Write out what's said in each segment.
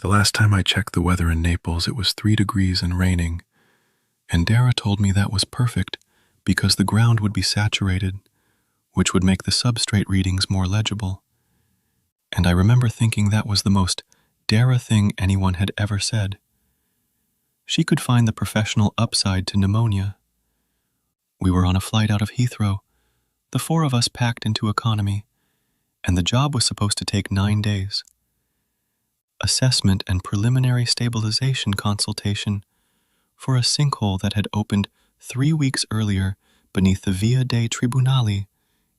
The last time I checked the weather in Naples, it was 3 degrees and raining, and Dara told me that was perfect because the ground would be saturated, which would make the substrate readings more legible. And I remember thinking that was the most Dara thing anyone had ever said. She could find the professional upside to pneumonia. We were on a flight out of Heathrow, the 4 of us packed into economy, and the job was supposed to take 9 days. Assessment and preliminary stabilization consultation for a sinkhole that had opened 3 weeks earlier beneath the Via dei Tribunali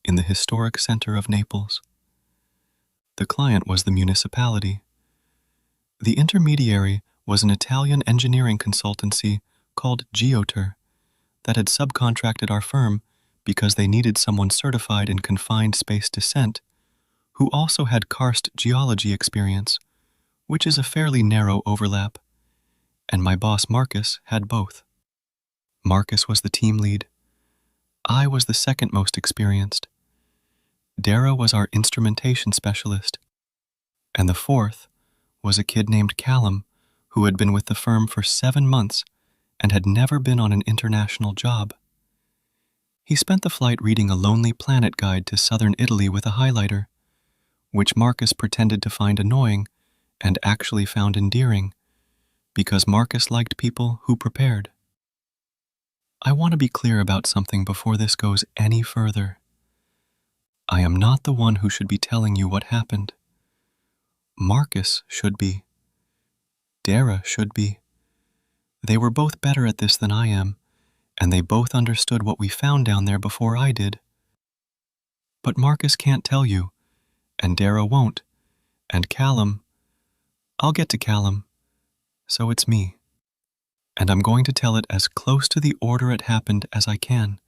in the historic center of Naples. The client was the municipality. The intermediary was an Italian engineering consultancy called Geoter that had subcontracted our firm because they needed someone certified in confined space descent who also had karst geology experience, which is a fairly narrow overlap, and my boss Marcus had both. Marcus was the team lead. I was the second most experienced. Dara was our instrumentation specialist, and the fourth was a kid named Callum who had been with the firm for 7 months and had never been on an international job. He spent the flight reading a Lonely Planet guide to southern Italy with a highlighter, which Marcus pretended to find annoying and actually found endearing, because Marcus liked people who prepared. I want to be clear about something before this goes any further. I am not the one who should be telling you what happened. Marcus should be. Dara should be. They were both better at this than I am, and they both understood what we found down there before I did. But Marcus can't tell you, and Dara won't, and Callum, I'll get to Callum, so it's me. And I'm going to tell it as close to the order it happened as I can,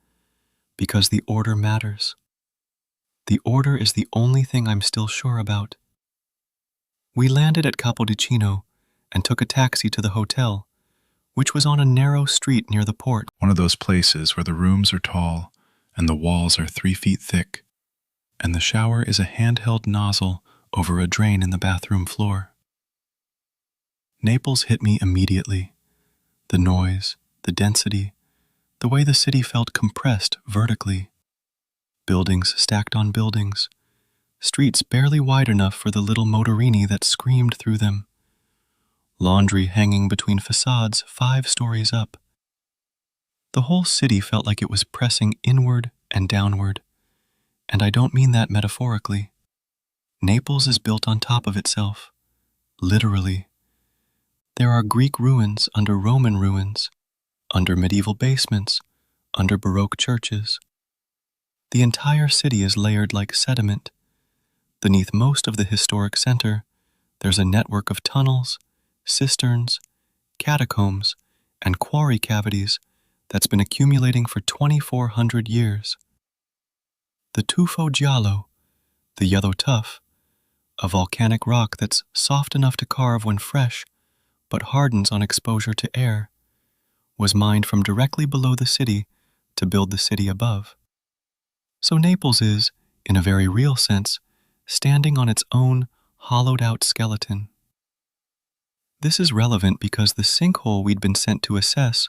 because the order matters. The order is the only thing I'm still sure about. We landed at Capodichino and took a taxi to the hotel, which was on a narrow street near the port. One of those places where the rooms are tall and the walls are 3 feet thick, and the shower is a handheld nozzle over a drain in the bathroom floor. Naples hit me immediately. The noise, the density, the way the city felt compressed vertically. Buildings stacked on buildings, streets barely wide enough for the little motorini that screamed through them. Laundry hanging between facades 5 stories up. The whole city felt like it was pressing inward and downward, and I don't mean that metaphorically. Naples is built on top of itself, literally. There are Greek ruins under Roman ruins, under medieval basements, under Baroque churches. The entire city is layered like sediment. Beneath most of the historic center, there's a network of tunnels, cisterns, catacombs, and quarry cavities that's been accumulating for 2,400 years. The tufo giallo, the yellow tuff, a volcanic rock that's soft enough to carve when fresh, but hardens on exposure to air, was mined from directly below the city to build the city above. So Naples is, in a very real sense, standing on its own hollowed-out skeleton. This is relevant because the sinkhole we'd been sent to assess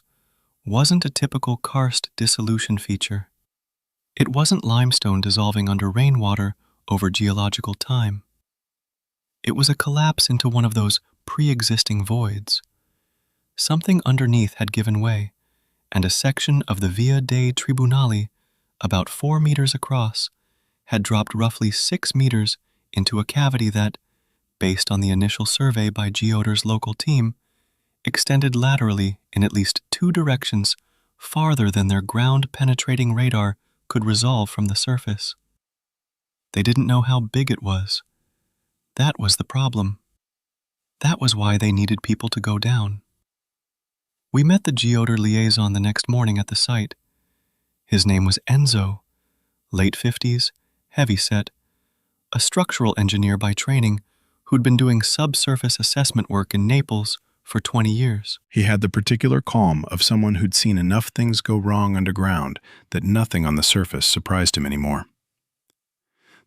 wasn't a typical karst dissolution feature. It wasn't limestone dissolving under rainwater over geological time. It was a collapse into one of those pre-existing voids. Something underneath had given way, and a section of the Via dei Tribunali, about 4 meters across, had dropped roughly 6 meters into a cavity that, based on the initial survey by Geoter's local team, extended laterally in at least 2 directions farther than their ground-penetrating radar could resolve from the surface. They didn't know how big it was. That was the problem. That was why they needed people to go down. We met the Geoter liaison the next morning at the site. His name was Enzo, late 50s, heavyset, a structural engineer by training who'd been doing subsurface assessment work in Naples for 20 years. He had the particular calm of someone who'd seen enough things go wrong underground that nothing on the surface surprised him anymore.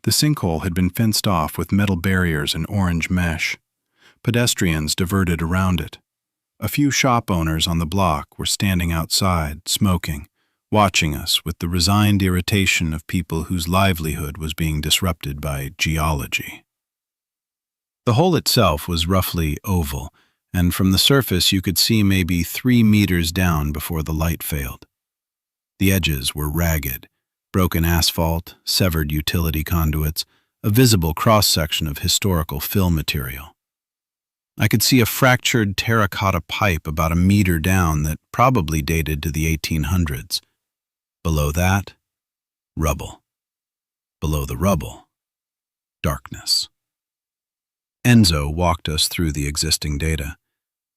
The sinkhole had been fenced off with metal barriers and orange mesh, Pedestrians diverted around it. A few shop owners on the block were standing outside, smoking, watching us with the resigned irritation of people whose livelihood was being disrupted by geology. The hole itself was roughly oval, and from the surface you could see maybe 3 meters down before the light failed. The edges were ragged, broken asphalt, severed utility conduits, a visible cross-section of historical fill material. I could see a fractured terracotta pipe about a meter down that probably dated to the 1800s. Below that, rubble. Below the rubble, darkness. Enzo walked us through the existing data.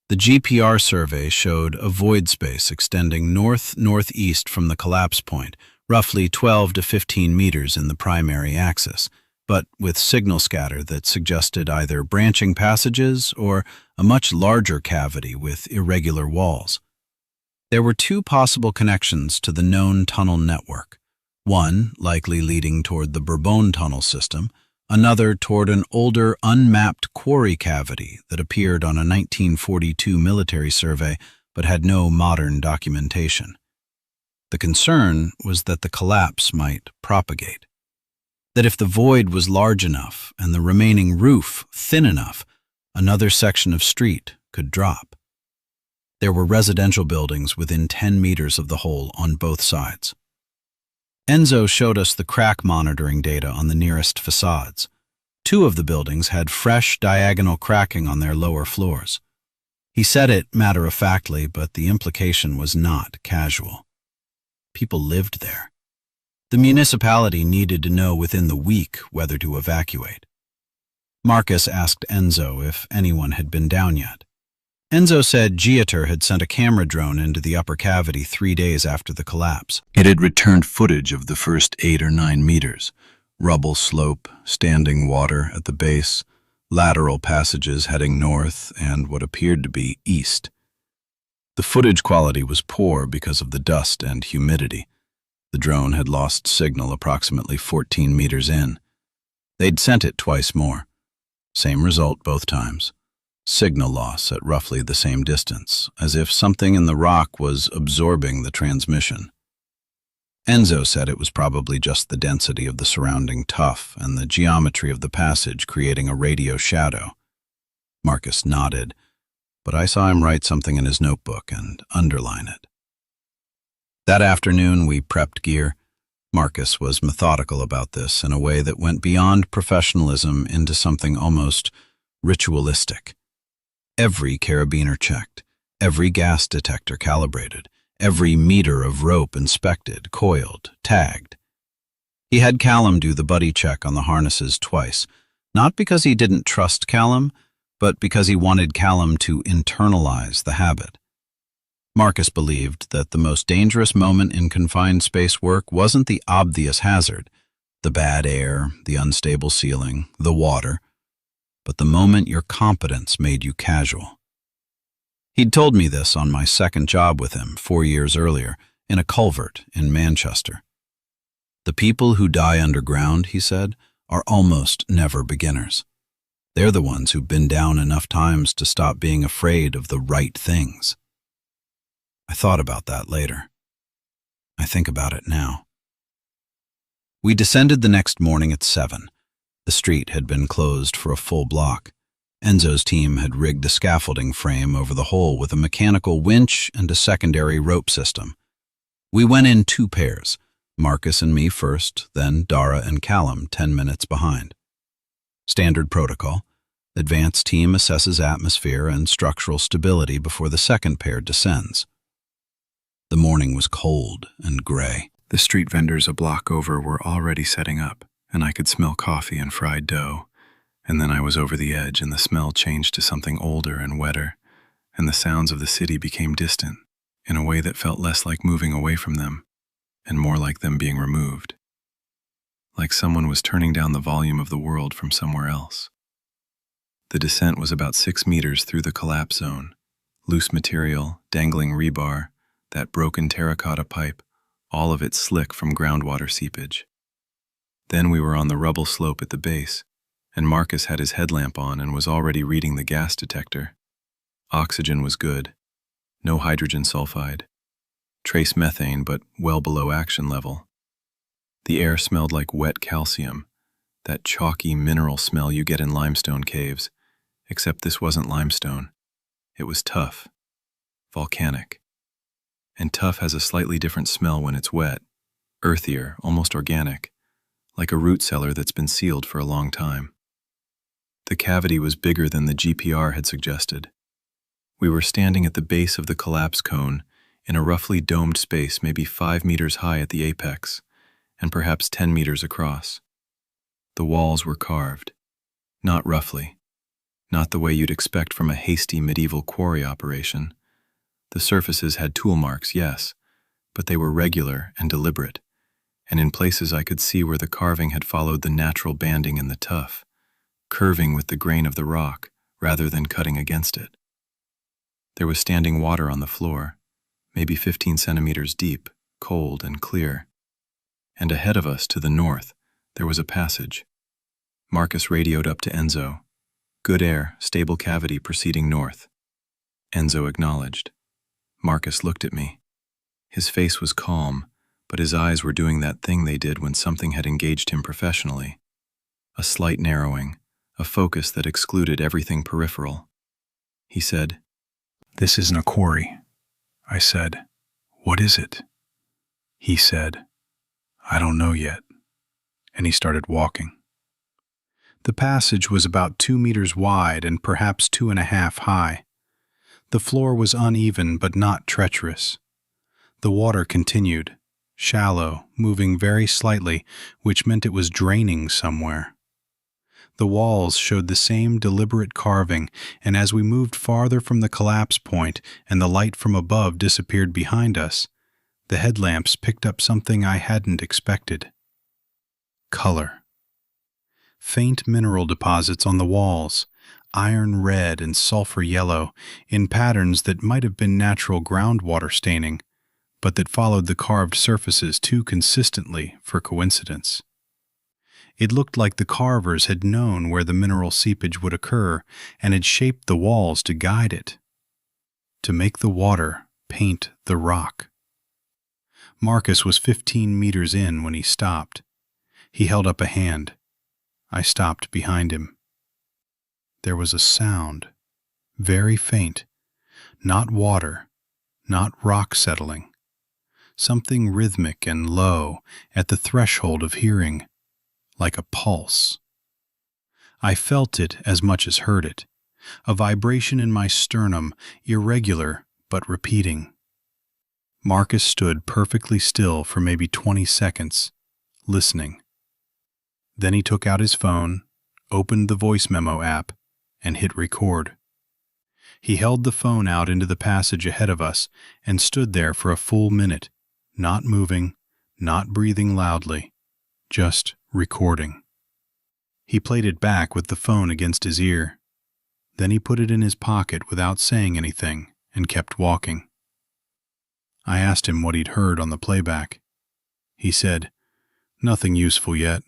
The GPR survey showed a void space extending north-northeast from the collapse point, roughly 12 to 15 meters in the primary axis, but with signal scatter that suggested either branching passages or a much larger cavity with irregular walls. There were 2 possible connections to the known tunnel network, one likely leading toward the Bourbon tunnel system, another toward an older, unmapped quarry cavity that appeared on a 1942 military survey but had no modern documentation. The concern was that the collapse might propagate. That if the void was large enough and the remaining roof thin enough, another section of street could drop. There were residential buildings within 10 meters of the hole on both sides. Enzo showed us the crack monitoring data on the nearest facades. 2 of the buildings had fresh diagonal cracking on their lower floors. He said it matter-of-factly, but the implication was not casual. People lived there. The municipality needed to know within the week whether to evacuate. Marcus asked Enzo if anyone had been down yet. Enzo said Geotor had sent a camera drone into the upper cavity 3 days after the collapse. It had returned footage of the first 8 or 9 meters, rubble slope, standing water at the base, lateral passages heading north and what appeared to be east. The footage quality was poor because of the dust and humidity. The drone had lost signal approximately 14 meters in. They'd sent it twice more. Same result both times. Signal loss at roughly the same distance, as if something in the rock was absorbing the transmission. Enzo said it was probably just the density of the surrounding tuff and the geometry of the passage creating a radio shadow. Marcus nodded, but I saw him write something in his notebook and underline it. That afternoon we prepped gear. Marcus was methodical about this in a way that went beyond professionalism into something almost ritualistic. Every carabiner checked, every gas detector calibrated, every meter of rope inspected, coiled, tagged. He had Callum do the buddy check on the harnesses twice, not because he didn't trust Callum, but because he wanted Callum to internalize the habit. Marcus believed that the most dangerous moment in confined space work wasn't the obvious hazard, the bad air, the unstable ceiling, the water, but the moment your competence made you casual. He'd told me this on my second job with him 4 years earlier, in a culvert in Manchester. The people who die underground, he said, are almost never beginners. They're the ones who've been down enough times to stop being afraid of the right things. I thought about that later. I think about it now. We descended the next morning at 7. The street had been closed for a full block. Enzo's team had rigged a scaffolding frame over the hole with a mechanical winch and a secondary rope system. We went in 2 pairs, Marcus and me first, then Dara and Callum 10 minutes behind. Standard protocol. Advanced team assesses atmosphere and structural stability before the second pair descends. The morning was cold and gray. The street vendors a block over were already setting up, and I could smell coffee and fried dough. And then I was over the edge, and the smell changed to something older and wetter, and the sounds of the city became distant, in a way that felt less like moving away from them, and more like them being removed. Like someone was turning down the volume of the world from somewhere else. The descent was about 6 meters through the collapse zone. Loose material, dangling rebar, that broken terracotta pipe, all of it slick from groundwater seepage. Then we were on the rubble slope at the base, and Marcus had his headlamp on and was already reading the gas detector. Oxygen was good, no hydrogen sulfide, trace methane but well below action level. The air smelled like wet calcium, that chalky mineral smell you get in limestone caves, except this wasn't limestone. It was tuff, volcanic. And tuff has a slightly different smell when it's wet, earthier, almost organic, like a root cellar that's been sealed for a long time. The cavity was bigger than the GPR had suggested. We were standing at the base of the collapse cone in a roughly domed space maybe 5 meters high at the apex, and perhaps 10 meters across. The walls were carved, not roughly, not the way you'd expect from a hasty medieval quarry operation. The surfaces had tool marks, yes, but they were regular and deliberate, and in places I could see where the carving had followed the natural banding in the tuff, curving with the grain of the rock rather than cutting against it. There was standing water on the floor, maybe 15 centimeters deep, cold and clear. And ahead of us, to the north, there was a passage. Marcus radioed up to Enzo. Good air, stable cavity proceeding north. Enzo acknowledged. Marcus looked at me. His face was calm, but his eyes were doing that thing they did when something had engaged him professionally. A slight narrowing, a focus that excluded everything peripheral. He said, "This isn't a quarry." I said, "What is it?" He said, "I don't know yet." And he started walking. The passage was about 2 meters wide and perhaps 2.5 high. The floor was uneven but not treacherous. The water continued, shallow, moving very slightly, which meant it was draining somewhere. The walls showed the same deliberate carving, and as we moved farther from the collapse point and the light from above disappeared behind us, the headlamps picked up something I hadn't expected. Color. Faint mineral deposits on the walls, iron red and sulfur yellow, in patterns that might have been natural groundwater staining, but that followed the carved surfaces too consistently for coincidence. It looked like the carvers had known where the mineral seepage would occur and had shaped the walls to guide it, to make the water paint the rock. Marcus was 15 meters in when he stopped. He held up a hand. I stopped behind him. There was a sound, very faint, not water, not rock settling, something rhythmic and low at the threshold of hearing, like a pulse. I felt it as much as heard it, a vibration in my sternum, irregular but repeating. Marcus stood perfectly still for maybe 20 seconds, listening. Then he took out his phone, opened the voice memo app, and hit record. He held the phone out into the passage ahead of us and stood there for a full minute, not moving, not breathing loudly, just recording. He played it back with the phone against his ear. Then he put it in his pocket without saying anything and kept walking. I asked him what he'd heard on the playback. He said, "Nothing useful yet."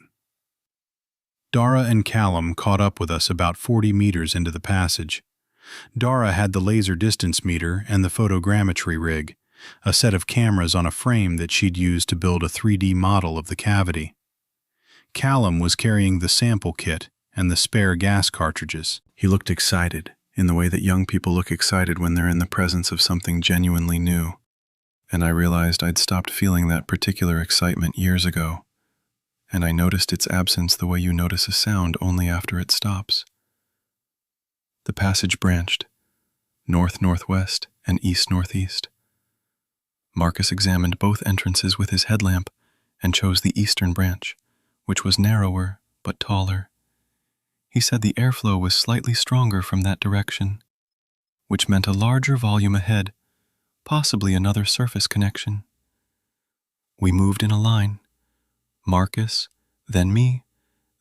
Dara and Callum caught up with us about 40 meters into the passage. Dara had the laser distance meter and the photogrammetry rig, a set of cameras on a frame that she'd used to build a 3D model of the cavity. Callum was carrying the sample kit and the spare gas cartridges. He looked excited, in the way that young people look excited when they're in the presence of something genuinely new. And I realized I'd stopped feeling that particular excitement years ago. And I noticed its absence the way you notice a sound only after it stops. The passage branched, north-northwest and east-northeast. Marcus examined both entrances with his headlamp and chose the eastern branch, which was narrower but taller. He said the airflow was slightly stronger from that direction, which meant a larger volume ahead, possibly another surface connection. We moved in a line. Marcus, then me,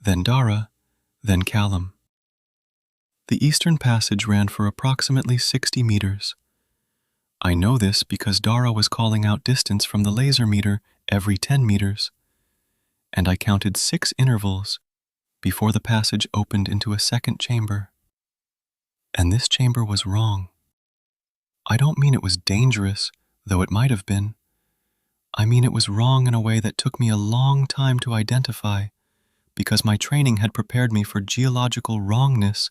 then Dara, then Callum. The eastern passage ran for approximately 60 meters. I know this because Dara was calling out distance from the laser meter every 10 meters, and I counted 6 intervals before the passage opened into a second chamber. And this chamber was wrong. I don't mean it was dangerous, though it might have been. I mean it was wrong in a way that took me a long time to identify, because my training had prepared me for geological wrongness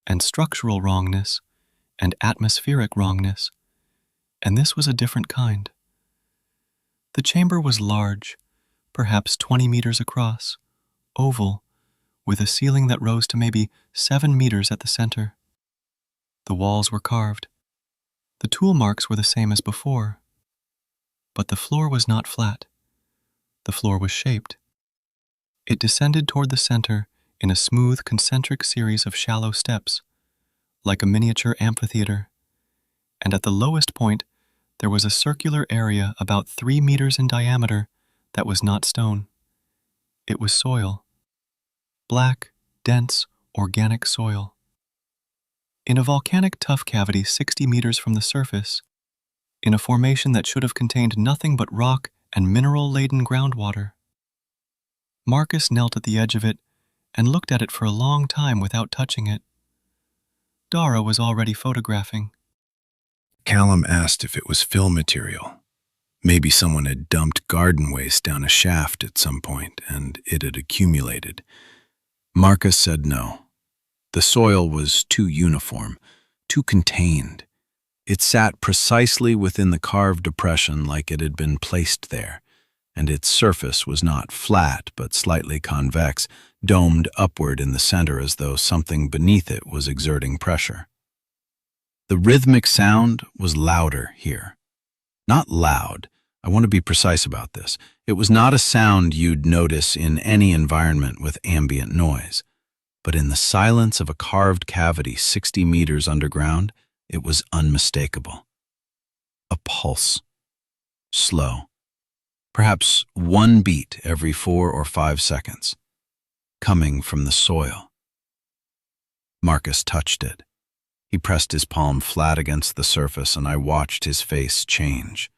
and structural wrongness and atmospheric wrongness, and this was a different kind. The chamber was large, perhaps 20 meters across, oval, with a ceiling that rose to maybe 7 meters at the center. The walls were carved. The tool marks were the same as before. But the floor was not flat. The floor was shaped. It descended toward the center in a smooth, concentric series of shallow steps, like a miniature amphitheater. And at the lowest point, there was a circular area about 3 meters in diameter that was not stone. It was soil. Black, dense, organic soil. In a volcanic tuff cavity 60 meters from the surface, in a formation that should have contained nothing but rock and mineral-laden groundwater. Marcus knelt at the edge of it and looked at it for a long time without touching it. Dara was already photographing. Callum asked if it was fill material. Maybe someone had dumped garden waste down a shaft at some point and it had accumulated. Marcus said no. The soil was too uniform, too contained. It sat precisely within the carved depression like it had been placed there, and its surface was not flat but slightly convex, domed upward in the center as though something beneath it was exerting pressure. The rhythmic sound was louder here. Not loud. I want to be precise about this. It was not a sound you'd notice in any environment with ambient noise. But in the silence of a carved cavity 60 meters underground, it was unmistakable. A pulse. Slow. Perhaps one beat every 4 or 5 seconds. Coming from the soil. Marcus touched it. He pressed his palm flat against the surface and I watched his face change.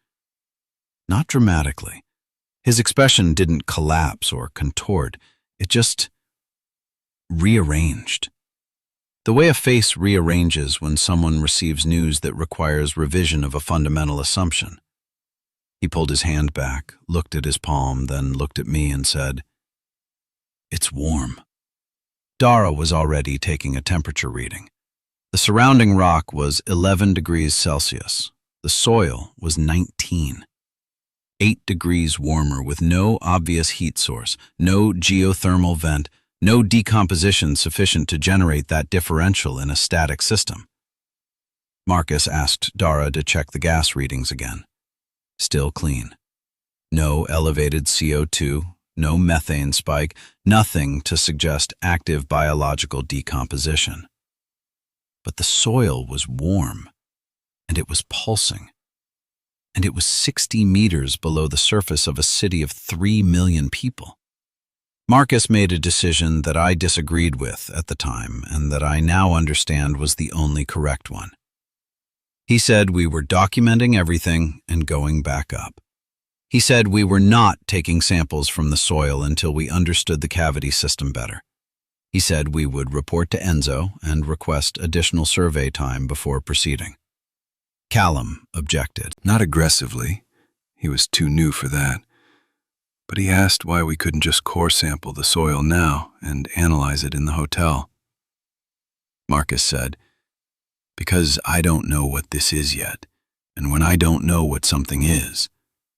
Not dramatically. His expression didn't collapse or contort. It just rearranged. The way a face rearranges when someone receives news that requires revision of a fundamental assumption. He pulled his hand back, looked at his palm, then looked at me and said, "It's warm." Dara was already taking a temperature reading. The surrounding rock was 11 degrees Celsius. The soil was 19. 8 degrees warmer with no obvious heat source, no geothermal vent, no decomposition sufficient to generate that differential in a static system. Marcus asked Dara to check the gas readings again. Still clean. No elevated CO2, no methane spike, nothing to suggest active biological decomposition. But the soil was warm, and it was pulsing. And it was 60 meters below the surface of a city of 3 million people. Marcus made a decision that I disagreed with at the time and that I now understand was the only correct one. He said we were documenting everything and going back up. He said we were not taking samples from the soil until we understood the cavity system better. He said we would report to Enzo and request additional survey time before proceeding. Callum objected. Not aggressively. He was too new for that. But he asked why we couldn't just core sample the soil now and analyze it in the hotel. Marcus said, "Because I don't know what this is yet, and when I don't know what something is,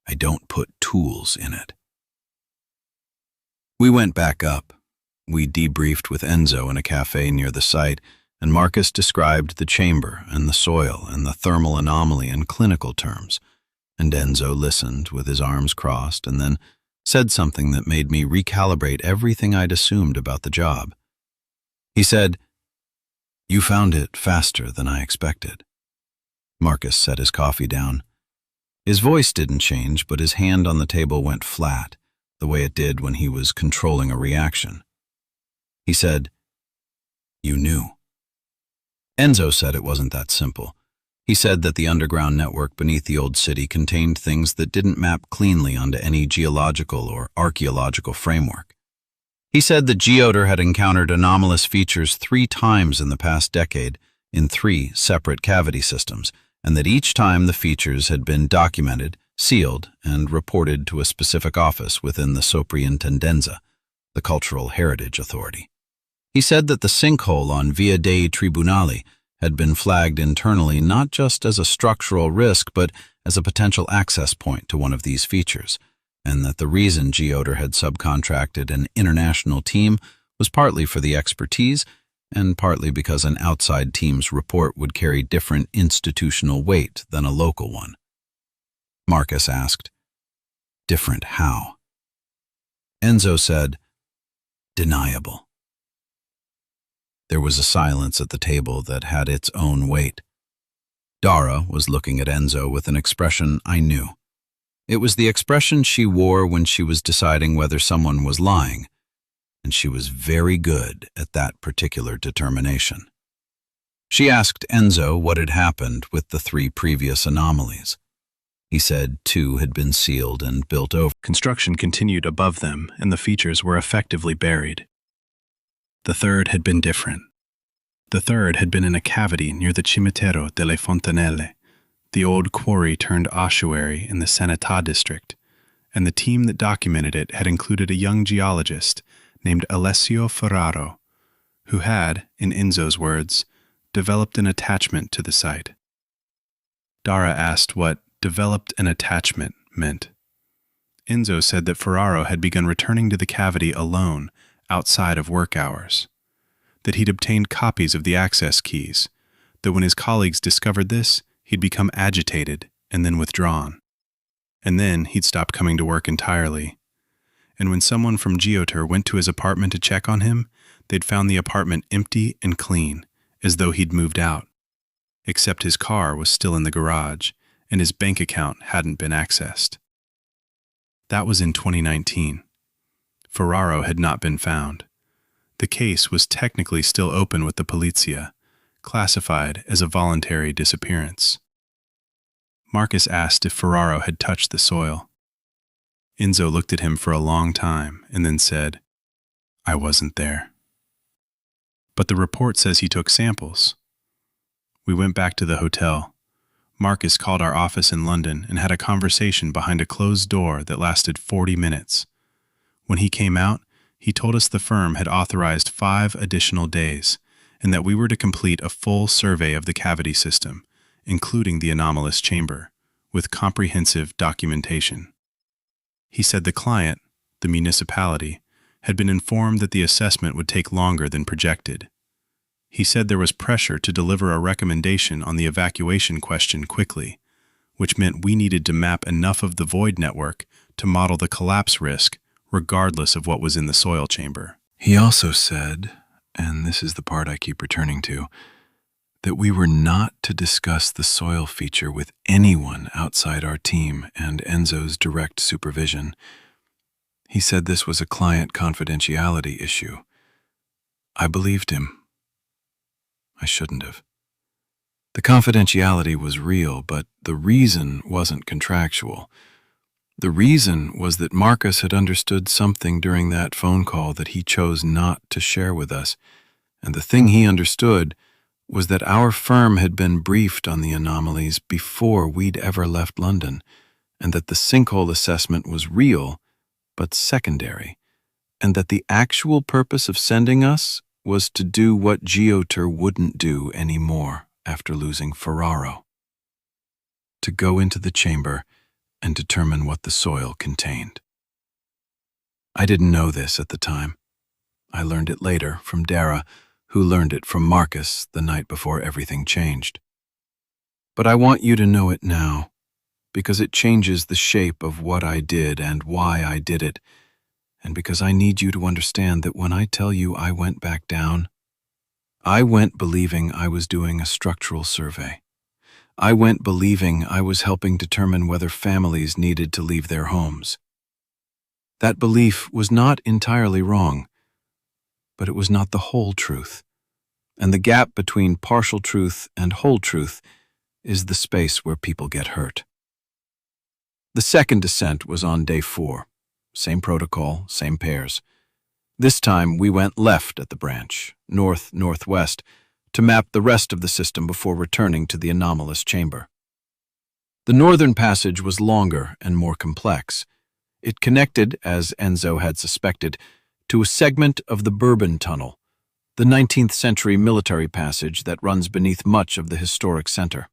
I don't put tools in it." We went back up. We debriefed with Enzo in a cafe near the site, and Marcus described the chamber and the soil and the thermal anomaly in clinical terms, and Enzo listened with his arms crossed and then said something that made me recalibrate everything I'd assumed about the job. He said, "You found it faster than I expected." Marcus set his coffee down. His voice didn't change, but his hand on the table went flat, the way it did when he was controlling a reaction. He said, "You knew." Enzo said it wasn't that simple. He said that the underground network beneath the old city contained things that didn't map cleanly onto any geological or archaeological framework. He said that Geoter had encountered anomalous features 3 times in the past decade in 3 separate cavity systems, and that each time the features had been documented, sealed, and reported to a specific office within the Soprintendenza, the Cultural Heritage Authority. He said that the sinkhole on Via dei Tribunali had been flagged internally not just as a structural risk but as a potential access point to one of these features, and that the reason Geoter had subcontracted an international team was partly for the expertise and partly because an outside team's report would carry different institutional weight than a local one. Marcus asked, "Different how?" Enzo said, "Deniable." There was a silence at the table that had its own weight. Dara was looking at Enzo with an expression I knew. It was the expression she wore when she was deciding whether someone was lying, and she was very good at that particular determination. She asked Enzo what had happened with the 3 previous anomalies. He said 2 had been sealed and built over. Construction continued above them, and the features were effectively buried. The 3rd had been different. The 3rd had been in a cavity near the Cimitero delle Fontanelle, the old quarry turned ossuary in the Sanità district, and the team that documented it had included a young geologist named Alessio Ferraro, who had, in Enzo's words, developed an attachment to the site. Dara asked what developed an attachment meant. Enzo said that Ferraro had begun returning to the cavity alone outside of work hours, that he'd obtained copies of the access keys, that when his colleagues discovered this, he'd become agitated and then withdrawn. And then he'd stopped coming to work entirely. And when someone from Geoter went to his apartment to check on him, they'd found the apartment empty and clean, as though he'd moved out. Except his car was still in the garage, and his bank account hadn't been accessed. That was in 2019. Ferraro had not been found. The case was technically still open with the Polizia, classified as a voluntary disappearance. Marcus asked if Ferraro had touched the soil. Enzo looked at him for a long time and then said, "I wasn't there." But the report says he took samples. We went back to the hotel. Marcus called our office in London and had a conversation behind a closed door that lasted 40 minutes. When he came out, he told us the firm had authorized 5 additional days and that we were to complete a full survey of the cavity system, including the anomalous chamber, with comprehensive documentation. He said the client, the municipality, had been informed that the assessment would take longer than projected. He said there was pressure to deliver a recommendation on the evacuation question quickly, which meant we needed to map enough of the void network to model the collapse risk regardless of what was in the soil chamber. He also said, and this is the part I keep returning to, that we were not to discuss the soil feature with anyone outside our team and Enzo's direct supervision. He said this was a client confidentiality issue. I believed him. I shouldn't have. The confidentiality was real, but the reason wasn't contractual. The reason was that Marcus had understood something during that phone call that he chose not to share with us, and the thing he understood was that our firm had been briefed on the anomalies before we'd ever left London, and that the sinkhole assessment was real, but secondary, and that the actual purpose of sending us was to do what Geoter wouldn't do anymore after losing Ferraro. To go into the chamber and determine what the soil contained. I didn't know this at the time. I learned it later from Dara, who learned it from Marcus the night before everything changed. But I want you to know it now, because it changes the shape of what I did and why I did it, and because I need you to understand that when I tell you I went back down, I went believing I was doing a structural survey. I went believing I was helping determine whether families needed to leave their homes. That belief was not entirely wrong, but it was not the whole truth. And the gap between partial truth and whole truth is the space where people get hurt. The second descent was on day 4. Same protocol, same pairs. This time we went left at the branch, north-northwest, to map the rest of the system before returning to the anomalous chamber. The northern passage was longer and more complex. It connected, as Enzo had suspected, to a segment of the Bourbon Tunnel, the 19th century military passage that runs beneath much of the historic center.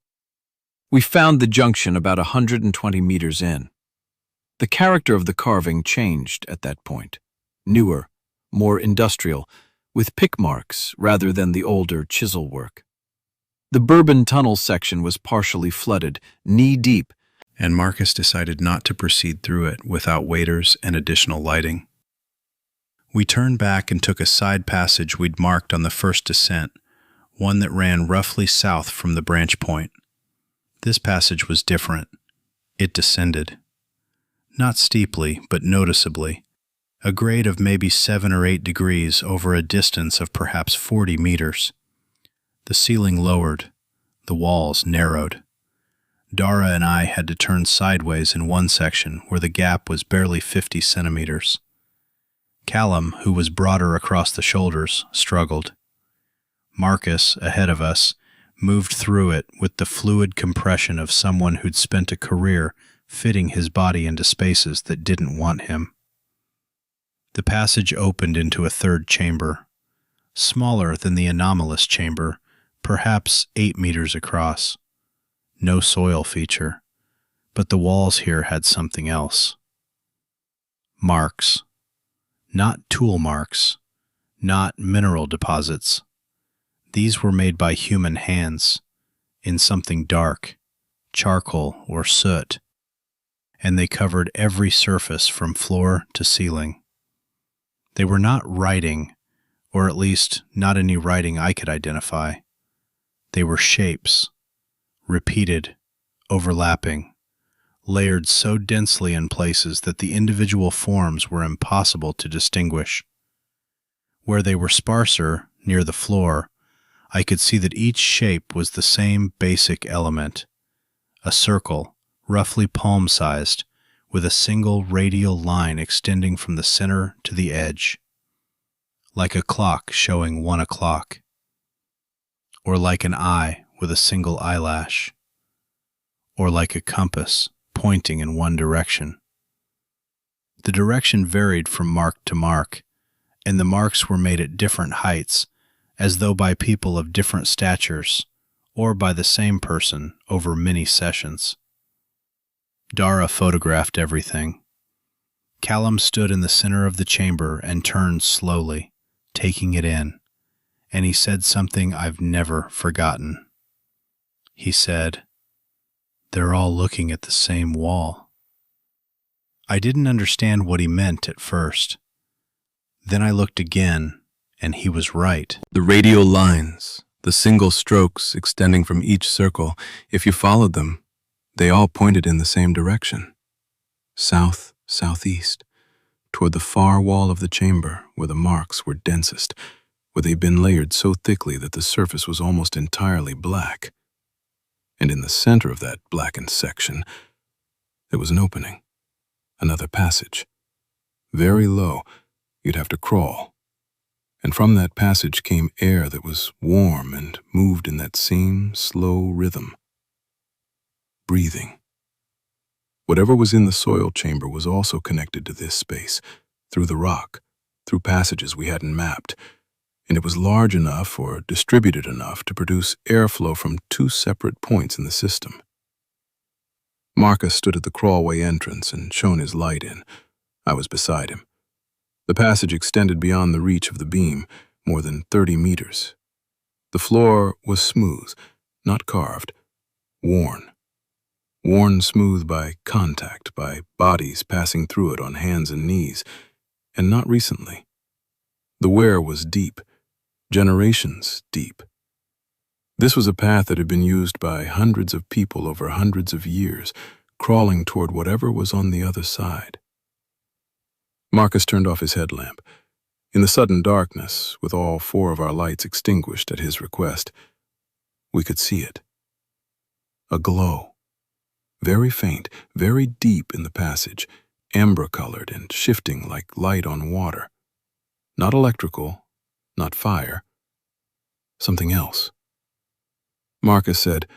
We found the junction about 120 meters in. The character of the carving changed at that point. Newer, more industrial, with pick marks rather than the older chisel work. The Bourbon Tunnel section was partially flooded, knee-deep, and Marcus decided not to proceed through it without waiters and additional lighting. We turned back and took a side passage we'd marked on the first descent, one that ran roughly south from the branch point. This passage was different. It descended. Not steeply, but noticeably. A grade of maybe 7 or 8 degrees over a distance of perhaps 40 meters. The ceiling lowered. The walls narrowed. Dara and I had to turn sideways in one section where the gap was barely 50 centimeters. Callum, who was broader across the shoulders, struggled. Marcus, ahead of us, moved through it with the fluid compression of someone who'd spent a career fitting his body into spaces that didn't want him. The passage opened into a third chamber, smaller than the anomalous chamber, perhaps 8 meters across. No soil feature, but the walls here had something else. Marks. Not tool marks, not mineral deposits. These were made by human hands, in something dark, charcoal or soot, and they covered every surface from floor to ceiling. They were not writing, or at least not any writing I could identify. They were shapes, repeated, overlapping, layered so densely in places that the individual forms were impossible to distinguish. Where they were sparser, near the floor, I could see that each shape was the same basic element, a circle, roughly palm-sized, with a single radial line extending from the center to the edge, like a clock showing 1 o'clock, or like an eye with a single eyelash, or like a compass pointing in one direction. The direction varied from mark to mark, and the marks were made at different heights, as though by people of different statures, or by the same person over many sessions. Dara photographed everything. Callum stood in the center of the chamber and turned slowly, taking it in, and he said something I've never forgotten. He said, "They're all looking at the same wall." I didn't understand what he meant at first. Then I looked again, and he was right. The radial lines, the single strokes extending from each circle, if you followed them, they all pointed in the same direction. South, southeast, toward the far wall of the chamber where the marks were densest, where they'd been layered so thickly that the surface was almost entirely black. And in the center of that blackened section, there was an opening, another passage. Very low, you'd have to crawl. And from that passage came air that was warm and moved in that same slow rhythm. Breathing. Whatever was in the soil chamber was also connected to this space, through the rock, through passages we hadn't mapped, and it was large enough or distributed enough to produce airflow from 2 separate points in the system. Marcus stood at the crawlway entrance and shone his light in. I was beside him. The passage extended beyond the reach of the beam, more than 30 meters. The floor was smooth, not carved, worn. Worn smooth by contact, by bodies passing through it on hands and knees, and not recently. The wear was deep, generations deep. This was a path that had been used by hundreds of people over hundreds of years, crawling toward whatever was on the other side. Marcus turned off his headlamp. In the sudden darkness, with all 4 of our lights extinguished at his request, we could see it. A glow. Very faint, very deep in the passage, amber-colored and shifting like light on water. Not electrical, not fire. Something else. Marcus said,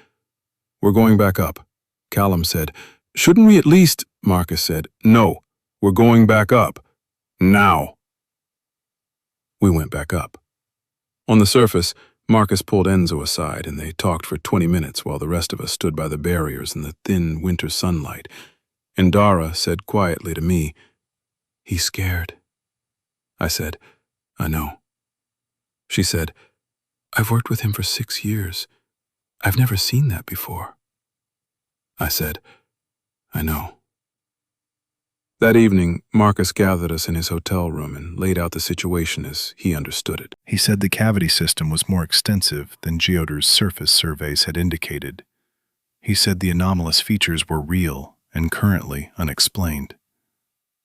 "We're going back up." Callum said, "Shouldn't we at least—" Marcus said, "No, we're going back up. Now." We went back up. On the surface, Marcus pulled Enzo aside and they talked for 20 minutes while the rest of us stood by the barriers in the thin winter sunlight. And Dara said quietly to me, "He's scared." I said, "I know." She said, "I've worked with him for 6 years. I've never seen that before." I said, "I know." That evening, Marcus gathered us in his hotel room and laid out the situation as he understood it. He said the cavity system was more extensive than Geoder's surface surveys had indicated. He said the anomalous features were real and currently unexplained.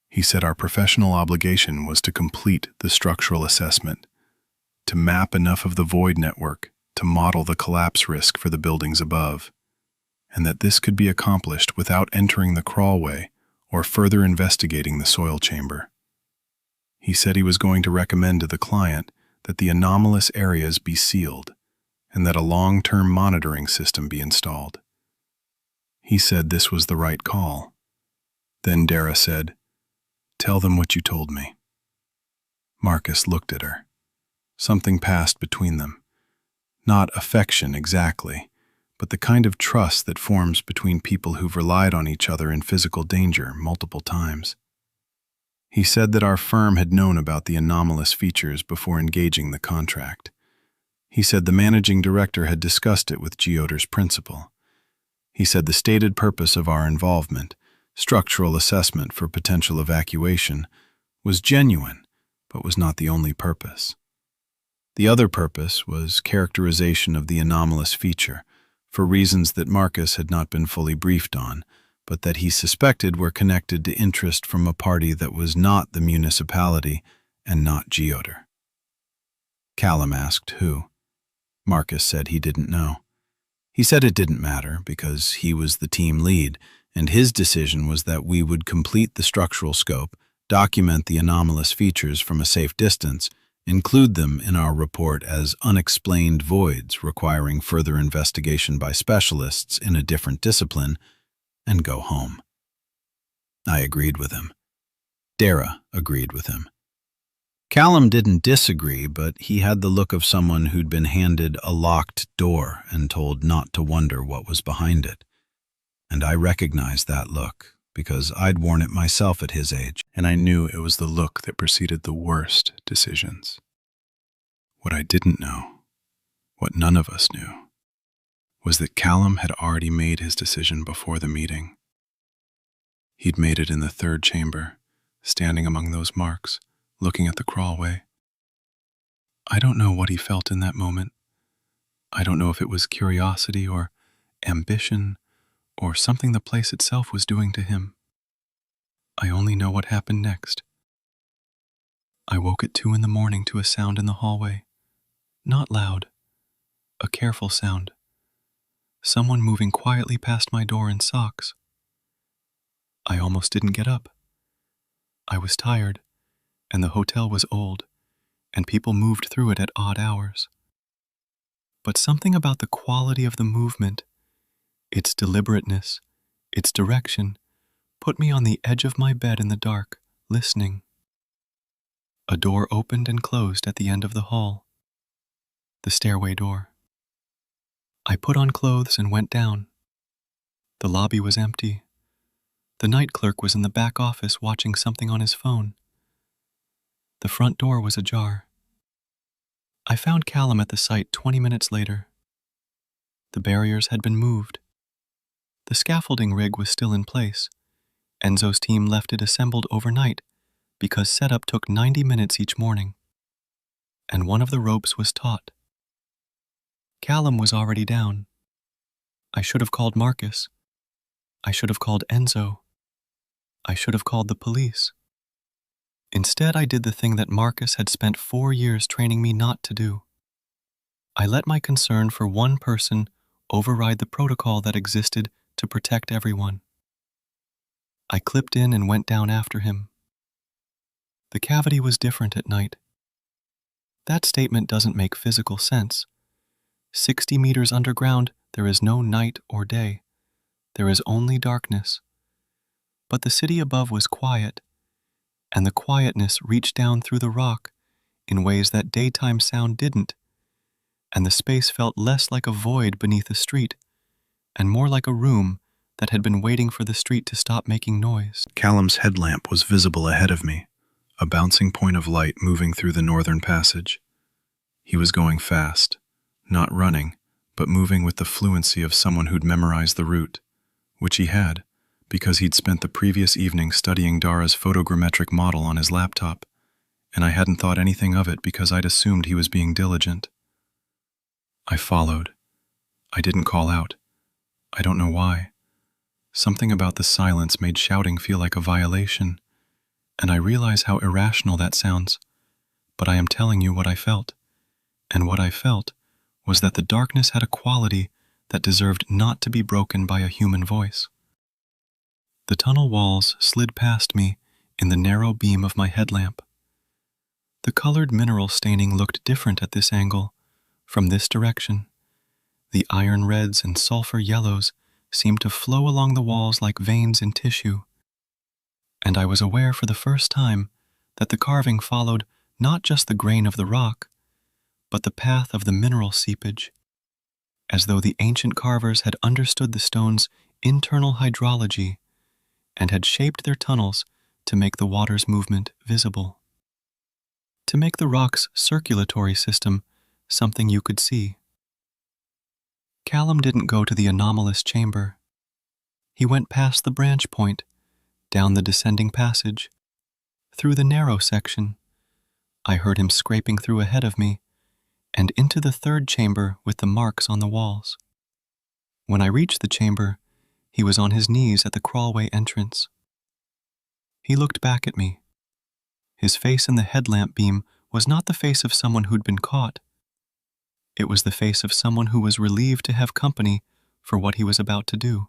He said our professional obligation was to complete the structural assessment, to map enough of the void network to model the collapse risk for the buildings above, and that this could be accomplished without entering the crawlway or further investigating the soil chamber. He said he was going to recommend to the client that the anomalous areas be sealed and that a long-term monitoring system be installed. He said this was the right call. Then Dara said, "Tell them what you told me." Marcus looked at her. Something passed between them. Not affection exactly, but the kind of trust that forms between people who've relied on each other in physical danger multiple times. He said that our firm had known about the anomalous features before engaging the contract. He said the managing director had discussed it with Geoder's principal. He said the stated purpose of our involvement, structural assessment for potential evacuation, was genuine, but was not the only purpose. The other purpose was characterization of the anomalous feature, for reasons that Marcus had not been fully briefed on, but that he suspected were connected to interest from a party that was not the municipality and not Geoder. Callum asked who. Marcus said he didn't know. He said it didn't matter because he was the team lead, and his decision was that we would complete the structural scope, document the anomalous features from a safe distance, include them in our report as unexplained voids requiring further investigation by specialists in a different discipline, and go home. I agreed with him. Dara agreed with him. Callum didn't disagree, but he had the look of someone who'd been handed a locked door and told not to wonder what was behind it. And I recognized that look, because I'd worn it myself at his age, and I knew it was the look that preceded the worst decisions. What I didn't know, what none of us knew, was that Callum had already made his decision before the meeting. He'd made it in the third chamber, standing among those marks, looking at the crawlway. I don't know what he felt in that moment. I don't know if it was curiosity or ambition or something the place itself was doing to him. I only know what happened next. I woke at 2 a.m. to a sound in the hallway. Not loud. A careful sound. Someone moving quietly past my door in socks. I almost didn't get up. I was tired, and the hotel was old, and people moved through it at odd hours. But something about the quality of the movement, its deliberateness, its direction, put me on the edge of my bed in the dark, listening. A door opened and closed at the end of the hall. The stairway door. I put on clothes and went down. The lobby was empty. The night clerk was in the back office watching something on his phone. The front door was ajar. I found Callum at the site 20 minutes later. The barriers had been moved. The scaffolding rig was still in place. Enzo's team left it assembled overnight because setup took 90 minutes each morning. And one of the ropes was taut. Callum was already down. I should have called Marcus. I should have called Enzo. I should have called the police. Instead, I did the thing that Marcus had spent 4 years training me not to do. I let my concern for one person override the protocol that existed to protect everyone. I clipped in and went down after him. The cavity was different at night. That statement doesn't make physical sense. 60 meters underground, there is no night or day. There is only darkness. But the city above was quiet, and the quietness reached down through the rock in ways that daytime sound didn't, and the space felt less like a void beneath a street and more like a room that had been waiting for the street to stop making noise. Callum's headlamp was visible ahead of me, a bouncing point of light moving through the northern passage. He was going fast, not running, but moving with the fluency of someone who'd memorized the route, which he had, because he'd spent the previous evening studying Dara's photogrammetric model on his laptop, and I hadn't thought anything of it because I'd assumed he was being diligent. I followed. I didn't call out. I don't know why. Something about the silence made shouting feel like a violation, and I realize how irrational that sounds, but I am telling you what I felt, and what I felt was that the darkness had a quality that deserved not to be broken by a human voice. The tunnel walls slid past me in the narrow beam of my headlamp. The colored mineral staining looked different at this angle, from this direction. The iron reds and sulfur yellows seemed to flow along the walls like veins in tissue. And I was aware for the first time that the carving followed not just the grain of the rock, but the path of the mineral seepage, as though the ancient carvers had understood the stone's internal hydrology and had shaped their tunnels to make the water's movement visible, to make the rock's circulatory system something you could see. Callum didn't go to the anomalous chamber. He went past the branch point, down the descending passage, through the narrow section. I heard him scraping through ahead of me, and into the third chamber with the marks on the walls. When I reached the chamber, he was on his knees at the crawlway entrance. He looked back at me. His face in the headlamp beam was not the face of someone who'd been caught. It was the face of someone who was relieved to have company for what he was about to do.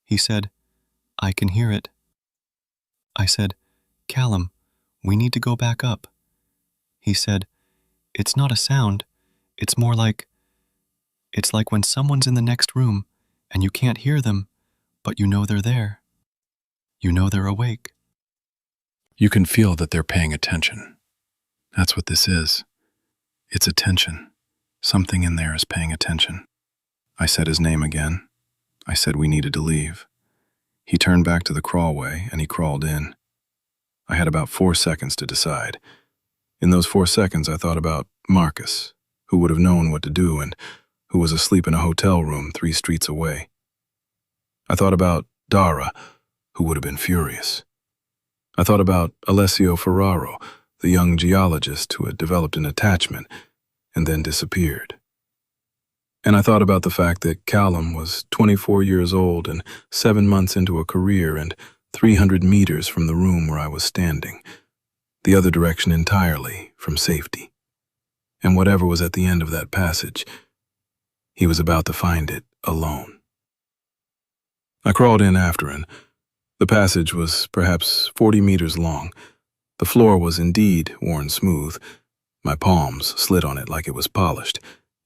He said, "I can hear it." I said, "Callum, we need to go back up." He said, "It's not a sound. It's more like... It's like when someone's in the next room and you can't hear them, but you know they're there. You know they're awake." You can feel that they're paying attention. That's what this is. It's attention. Something in there is paying attention. I said his name again. I said we needed to leave. He turned back to the crawlway and he crawled in. I had about 4 seconds to decide. In those 4 seconds, I thought about Marcus, who would have known what to do and who was asleep in a hotel room 3 streets away. I thought about Dara, who would have been furious. I thought about Alessio Ferraro, the young geologist who had developed an attachment and then disappeared. And I thought about the fact that Callum was 24 years old and 7 months into a career and 300 meters from the room where I was standing, the other direction entirely from safety. And whatever was at the end of that passage, he was about to find it alone. I crawled in after him. The passage was perhaps 40 meters long. The floor was indeed worn smooth. My palms slid on it like it was polished,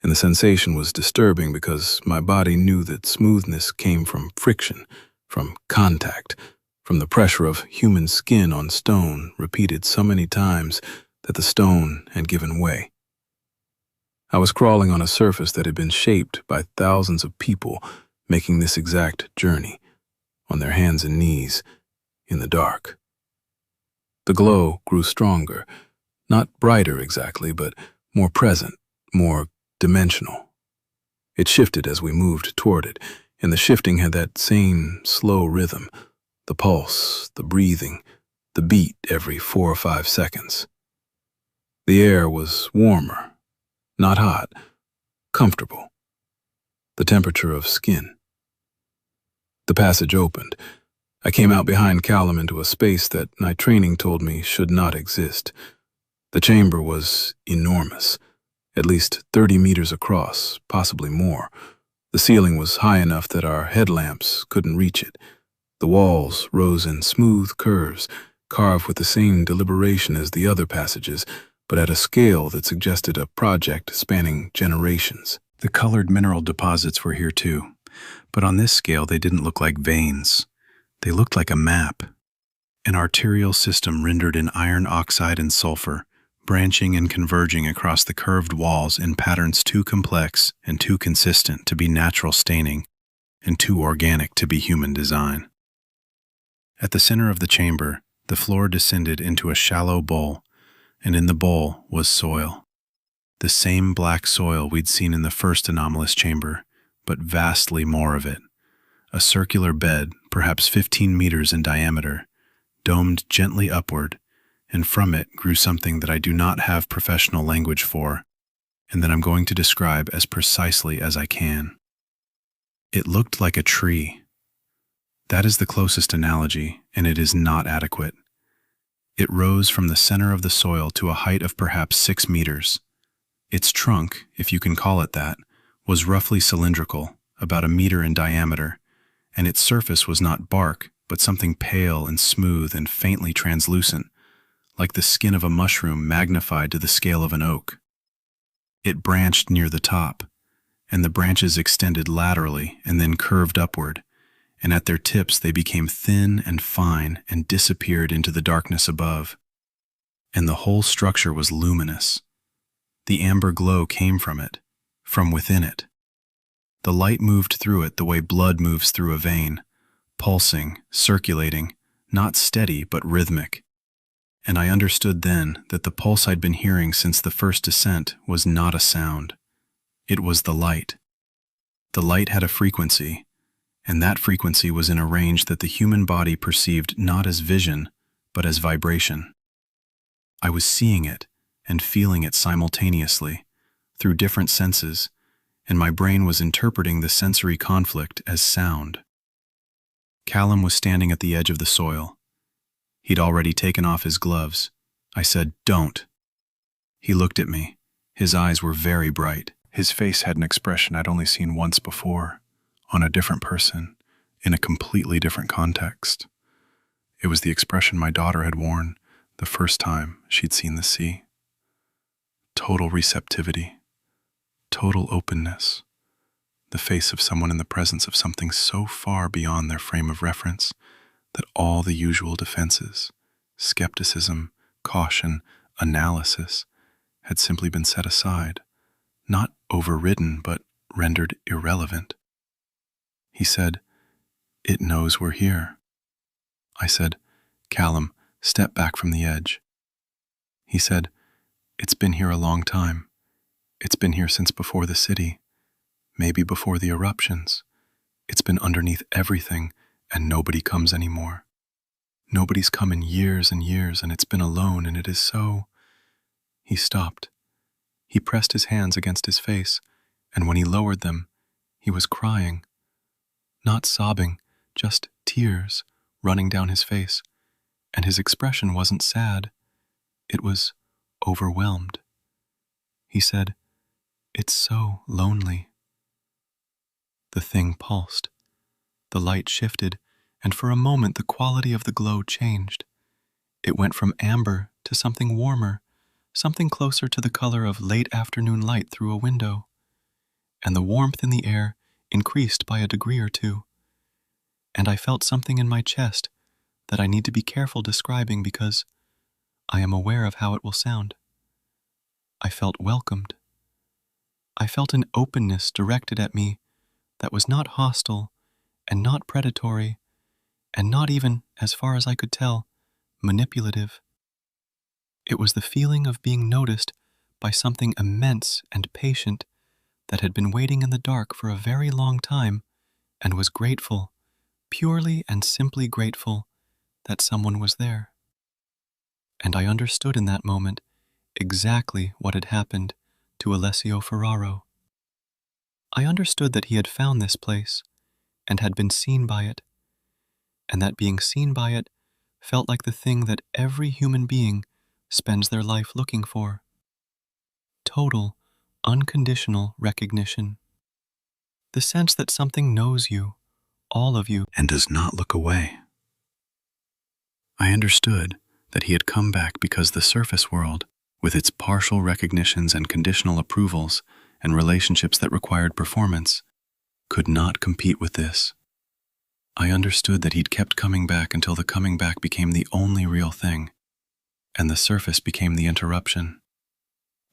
and the sensation was disturbing because my body knew that smoothness came from friction, from contact, from the pressure of human skin on stone repeated so many times that the stone had given way. I was crawling on a surface that had been shaped by thousands of people making this exact journey, on their hands and knees, in the dark. The glow grew stronger, not brighter exactly, but more present, more dimensional. It shifted as we moved toward it, and the shifting had that same slow rhythm, the pulse, the breathing, the beat every 4 or 5 seconds. The air was warmer, not hot, comfortable, the temperature of skin. The passage opened. I came out behind Callum into a space that my training told me should not exist. The chamber was enormous, at least 30 meters across, possibly more. The ceiling was high enough that our headlamps couldn't reach it. The walls rose in smooth curves, carved with the same deliberation as the other passages, but at a scale that suggested a project spanning generations. The colored mineral deposits were here too, but on this scale they didn't look like veins. They looked like a map, an arterial system rendered in iron oxide and sulfur, branching and converging across the curved walls in patterns too complex and too consistent to be natural staining, and too organic to be human design. At the center of the chamber, the floor descended into a shallow bowl, and in the bowl was soil. The same black soil we'd seen in the first anomalous chamber, but vastly more of it. A circular bed, perhaps 15 meters in diameter, domed gently upward, and from it grew something that I do not have professional language for, and that I'm going to describe as precisely as I can. It looked like a tree. That is the closest analogy, and it is not adequate. It rose from the center of the soil to a height of perhaps 6 meters. Its trunk, if you can call it that, was roughly cylindrical, about a meter in diameter, and its surface was not bark, but something pale and smooth and faintly translucent, like the skin of a mushroom magnified to the scale of an oak. It branched near the top, and the branches extended laterally and then curved upward, and at their tips they became thin and fine and disappeared into the darkness above. And the whole structure was luminous. The amber glow came from it, from within it. The light moved through it the way blood moves through a vein, pulsing, circulating, not steady but rhythmic. And I understood then that the pulse I'd been hearing since the first descent was not a sound. It was the light. The light had a frequency, and that frequency was in a range that the human body perceived not as vision, but as vibration. I was seeing it and feeling it simultaneously, through different senses, and my brain was interpreting the sensory conflict as sound. Callum was standing at the edge of the soil. He'd already taken off his gloves. I said, "Don't." He looked at me. His eyes were very bright. His face had an expression I'd only seen once before, on a different person, in a completely different context. It was the expression my daughter had worn the first time she'd seen the sea. Total receptivity, total openness, the face of someone in the presence of something so far beyond their frame of reference that all the usual defenses, skepticism, caution, analysis, had simply been set aside, not overridden but rendered irrelevant. He said, "It knows we're here." I said, "Callum, step back from the edge." He said, "It's been here a long time. It's been here since before the city, maybe before the eruptions. It's been underneath everything, and nobody comes anymore. Nobody's come in years and years, and it's been alone, and it is so..." He stopped. He pressed his hands against his face, and when he lowered them, he was crying. Not sobbing, just tears running down his face, and his expression wasn't sad. It was overwhelmed. He said, "It's so lonely." The thing pulsed. The light shifted, and for a moment the quality of the glow changed. It went from amber to something warmer, something closer to the color of late afternoon light through a window. And the warmth in the air increased by a degree or two. And I felt something in my chest that I need to be careful describing because I am aware of how it will sound. I felt welcomed. I felt an openness directed at me that was not hostile and not predatory and not even, as far as I could tell, manipulative. It was the feeling of being noticed by something immense and patient that had been waiting in the dark for a very long time and was grateful, purely and simply grateful, that someone was there. And I understood in that moment exactly what had happened to Alessio Ferraro. I understood that he had found this place and had been seen by it, and that being seen by it felt like the thing that every human being spends their life looking for. Total, unconditional recognition. The sense that something knows you, all of you, and does not look away. I understood that he had come back because the surface world, with its partial recognitions and conditional approvals and relationships that required performance, could not compete with this. I understood that he'd kept coming back until the coming back became the only real thing, and the surface became the interruption.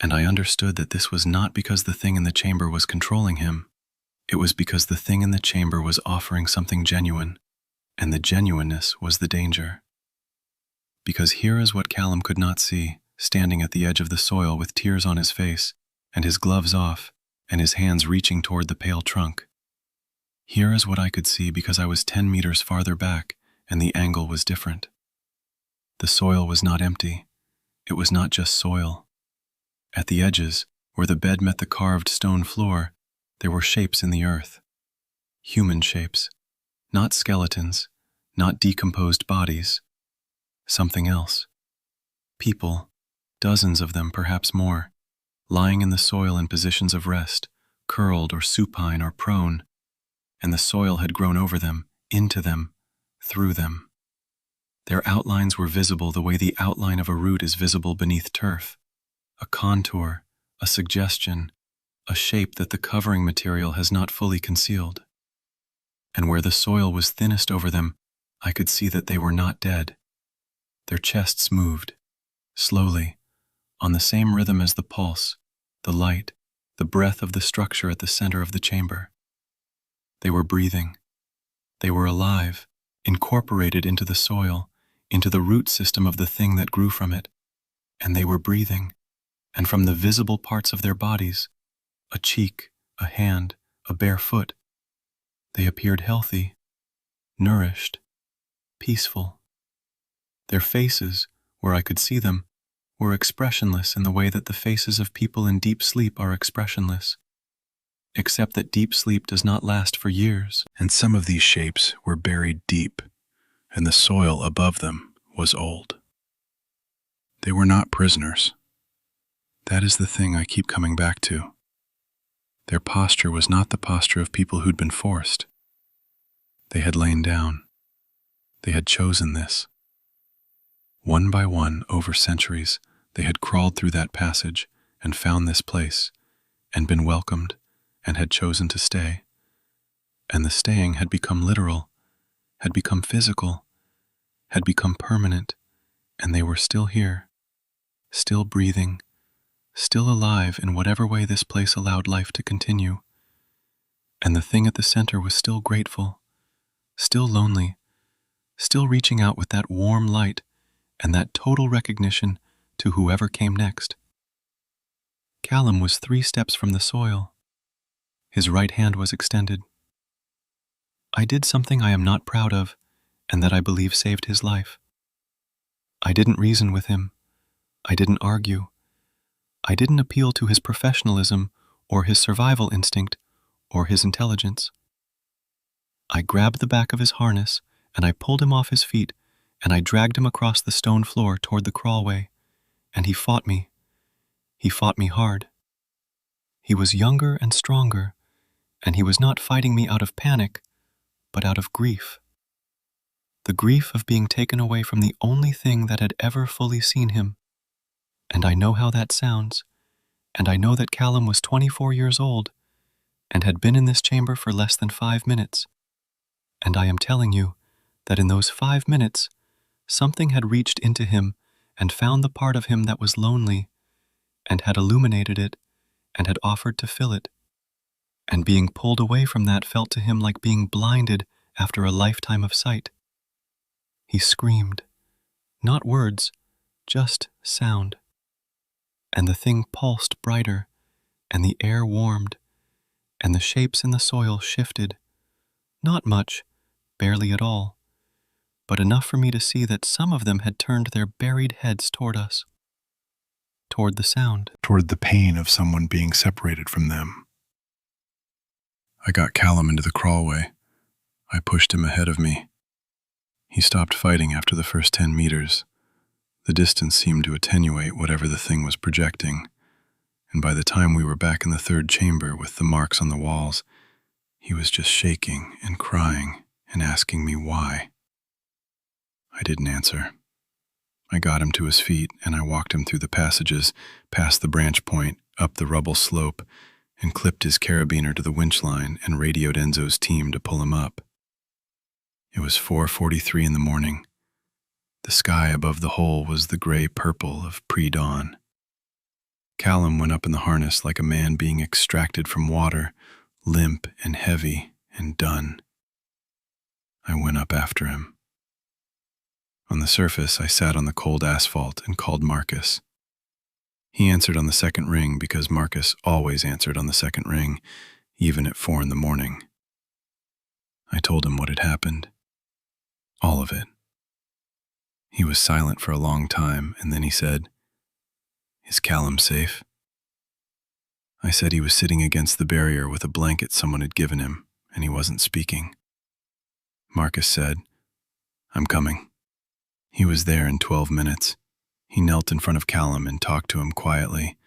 And I understood that this was not because the thing in the chamber was controlling him. It was because the thing in the chamber was offering something genuine, and the genuineness was the danger. Because here is what Callum could not see, standing at the edge of the soil with tears on his face, and his gloves off, and his hands reaching toward the pale trunk. Here is what I could see because I was 10 meters farther back, and the angle was different. The soil was not empty. It was not just soil. At the edges, where the bed met the carved stone floor, there were shapes in the earth. Human shapes. Not skeletons, not decomposed bodies. Something else. People, dozens of them, perhaps more, lying in the soil in positions of rest, curled or supine or prone, and the soil had grown over them, into them, through them. Their outlines were visible the way the outline of a root is visible beneath turf, a contour, a suggestion, a shape that the covering material has not fully concealed. And where the soil was thinnest over them, I could see that they were not dead. Their chests moved, slowly, on the same rhythm as the pulse, the light, the breath of the structure at the center of the chamber. They were breathing. They were alive, incorporated into the soil, into the root system of the thing that grew from it. And they were breathing, and from the visible parts of their bodies, a cheek, a hand, a bare foot, they appeared healthy, nourished, peaceful. Their faces, where I could see them, were expressionless in the way that the faces of people in deep sleep are expressionless, except that deep sleep does not last for years. And some of these shapes were buried deep, and the soil above them was old. They were not prisoners. That is the thing I keep coming back to. Their posture was not the posture of people who'd been forced. They had lain down. They had chosen this. One by one, over centuries, they had crawled through that passage and found this place, and been welcomed, and had chosen to stay. And the staying had become literal, had become physical, had become permanent, and they were still here, still breathing, still alive in whatever way this place allowed life to continue. And the thing at the center was still grateful, still lonely, still reaching out with that warm light and that total recognition to whoever came next. Callum was 3 steps from the soil. His right hand was extended. I did something I am not proud of, and that I believe saved his life. I didn't reason with him. I didn't argue. I didn't appeal to his professionalism or his survival instinct or his intelligence. I grabbed the back of his harness and I pulled him off his feet and I dragged him across the stone floor toward the crawlway, and he fought me. He fought me hard. He was younger and stronger, and he was not fighting me out of panic, but out of grief. The grief of being taken away from the only thing that had ever fully seen him. And I know how that sounds, and I know that Callum was 24 years old and had been in this chamber for less than 5 minutes. And I am telling you that in those 5 minutes, something had reached into him and found the part of him that was lonely, and had illuminated it, and had offered to fill it. And being pulled away from that felt to him like being blinded after a lifetime of sight. He screamed, not words, just sound. And the thing pulsed brighter, and the air warmed, and the shapes in the soil shifted. Not much, barely at all, but enough for me to see that some of them had turned their buried heads toward us, toward the sound, Toward the pain of someone being separated from them. I got Callum into the crawlway. I pushed him ahead of me. He stopped fighting after the first 10 meters. The distance seemed to attenuate whatever the thing was projecting, and by the time we were back in the 3rd chamber with the marks on the walls, he was just shaking and crying and asking me why. I didn't answer. I got him to his feet, and I walked him through the passages, past the branch point, up the rubble slope, and clipped his carabiner to the winch line and radioed Enzo's team to pull him up. It was 4:43 in the morning. The sky above the hole was the gray-purple of pre-dawn. Callum went up in the harness like a man being extracted from water, limp and heavy and done. I went up after him. On the surface, I sat on the cold asphalt and called Marcus. He answered on the second ring because Marcus always answered on the second ring, even at 4 in the morning. I told him what had happened. All of it. He was silent for a long time, and then he said, "Is Callum safe?" I said he was sitting against the barrier with a blanket someone had given him, and he wasn't speaking. Marcus said, "I'm coming." He was there in 12 minutes. He knelt in front of Callum and talked to him quietly,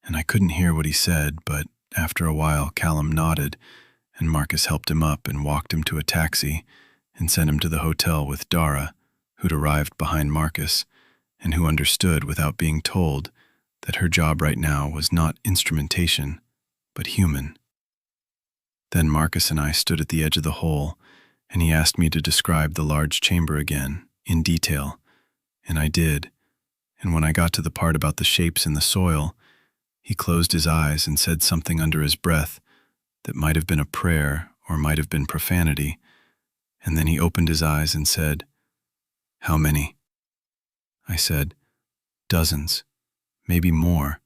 and I couldn't hear what he said, but after a while Callum nodded, and Marcus helped him up and walked him to a taxi and sent him to the hotel with Dara, who'd arrived behind Marcus, and who understood without being told that her job right now was not instrumentation, but human. Then Marcus and I stood at the edge of the hole, and he asked me to describe the large chamber again, in detail, and I did, and when I got to the part about the shapes in the soil, he closed his eyes and said something under his breath that might have been a prayer or might have been profanity, and then he opened his eyes and said, "How many?" I said, "Dozens, maybe more.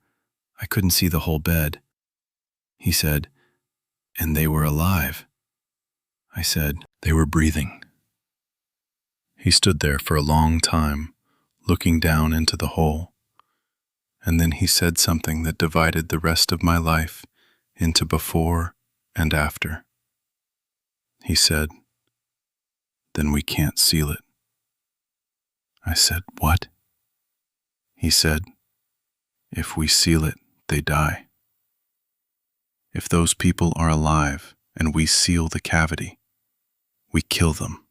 I couldn't see the whole bed." He said, "And they were alive." I said, "They were breathing." He stood there for a long time, looking down into the hole, and then he said something that divided the rest of my life into before and after. He said, "Then we can't seal it." I said, "What?" He said, "If we seal it, they die. If those people are alive and we seal the cavity, we kill them.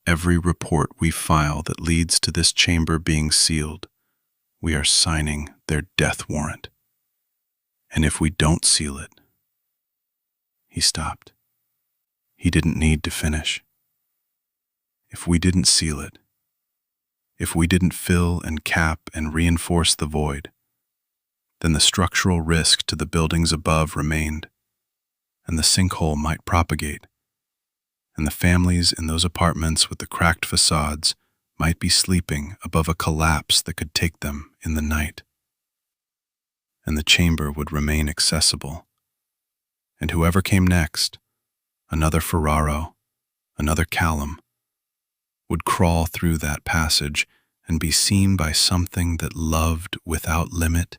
Every report we file that leads to this chamber being sealed, we are signing their death warrant. And if we don't seal it..." He stopped. He didn't need to finish. If we didn't seal it, if we didn't fill and cap and reinforce the void, then the structural risk to the buildings above remained, and the sinkhole might propagate, and the families in those apartments with the cracked facades might be sleeping above a collapse that could take them in the night. And the chamber would remain accessible, and whoever came next, another Ferraro, another Callum, would crawl through that passage and be seen by something that loved without limit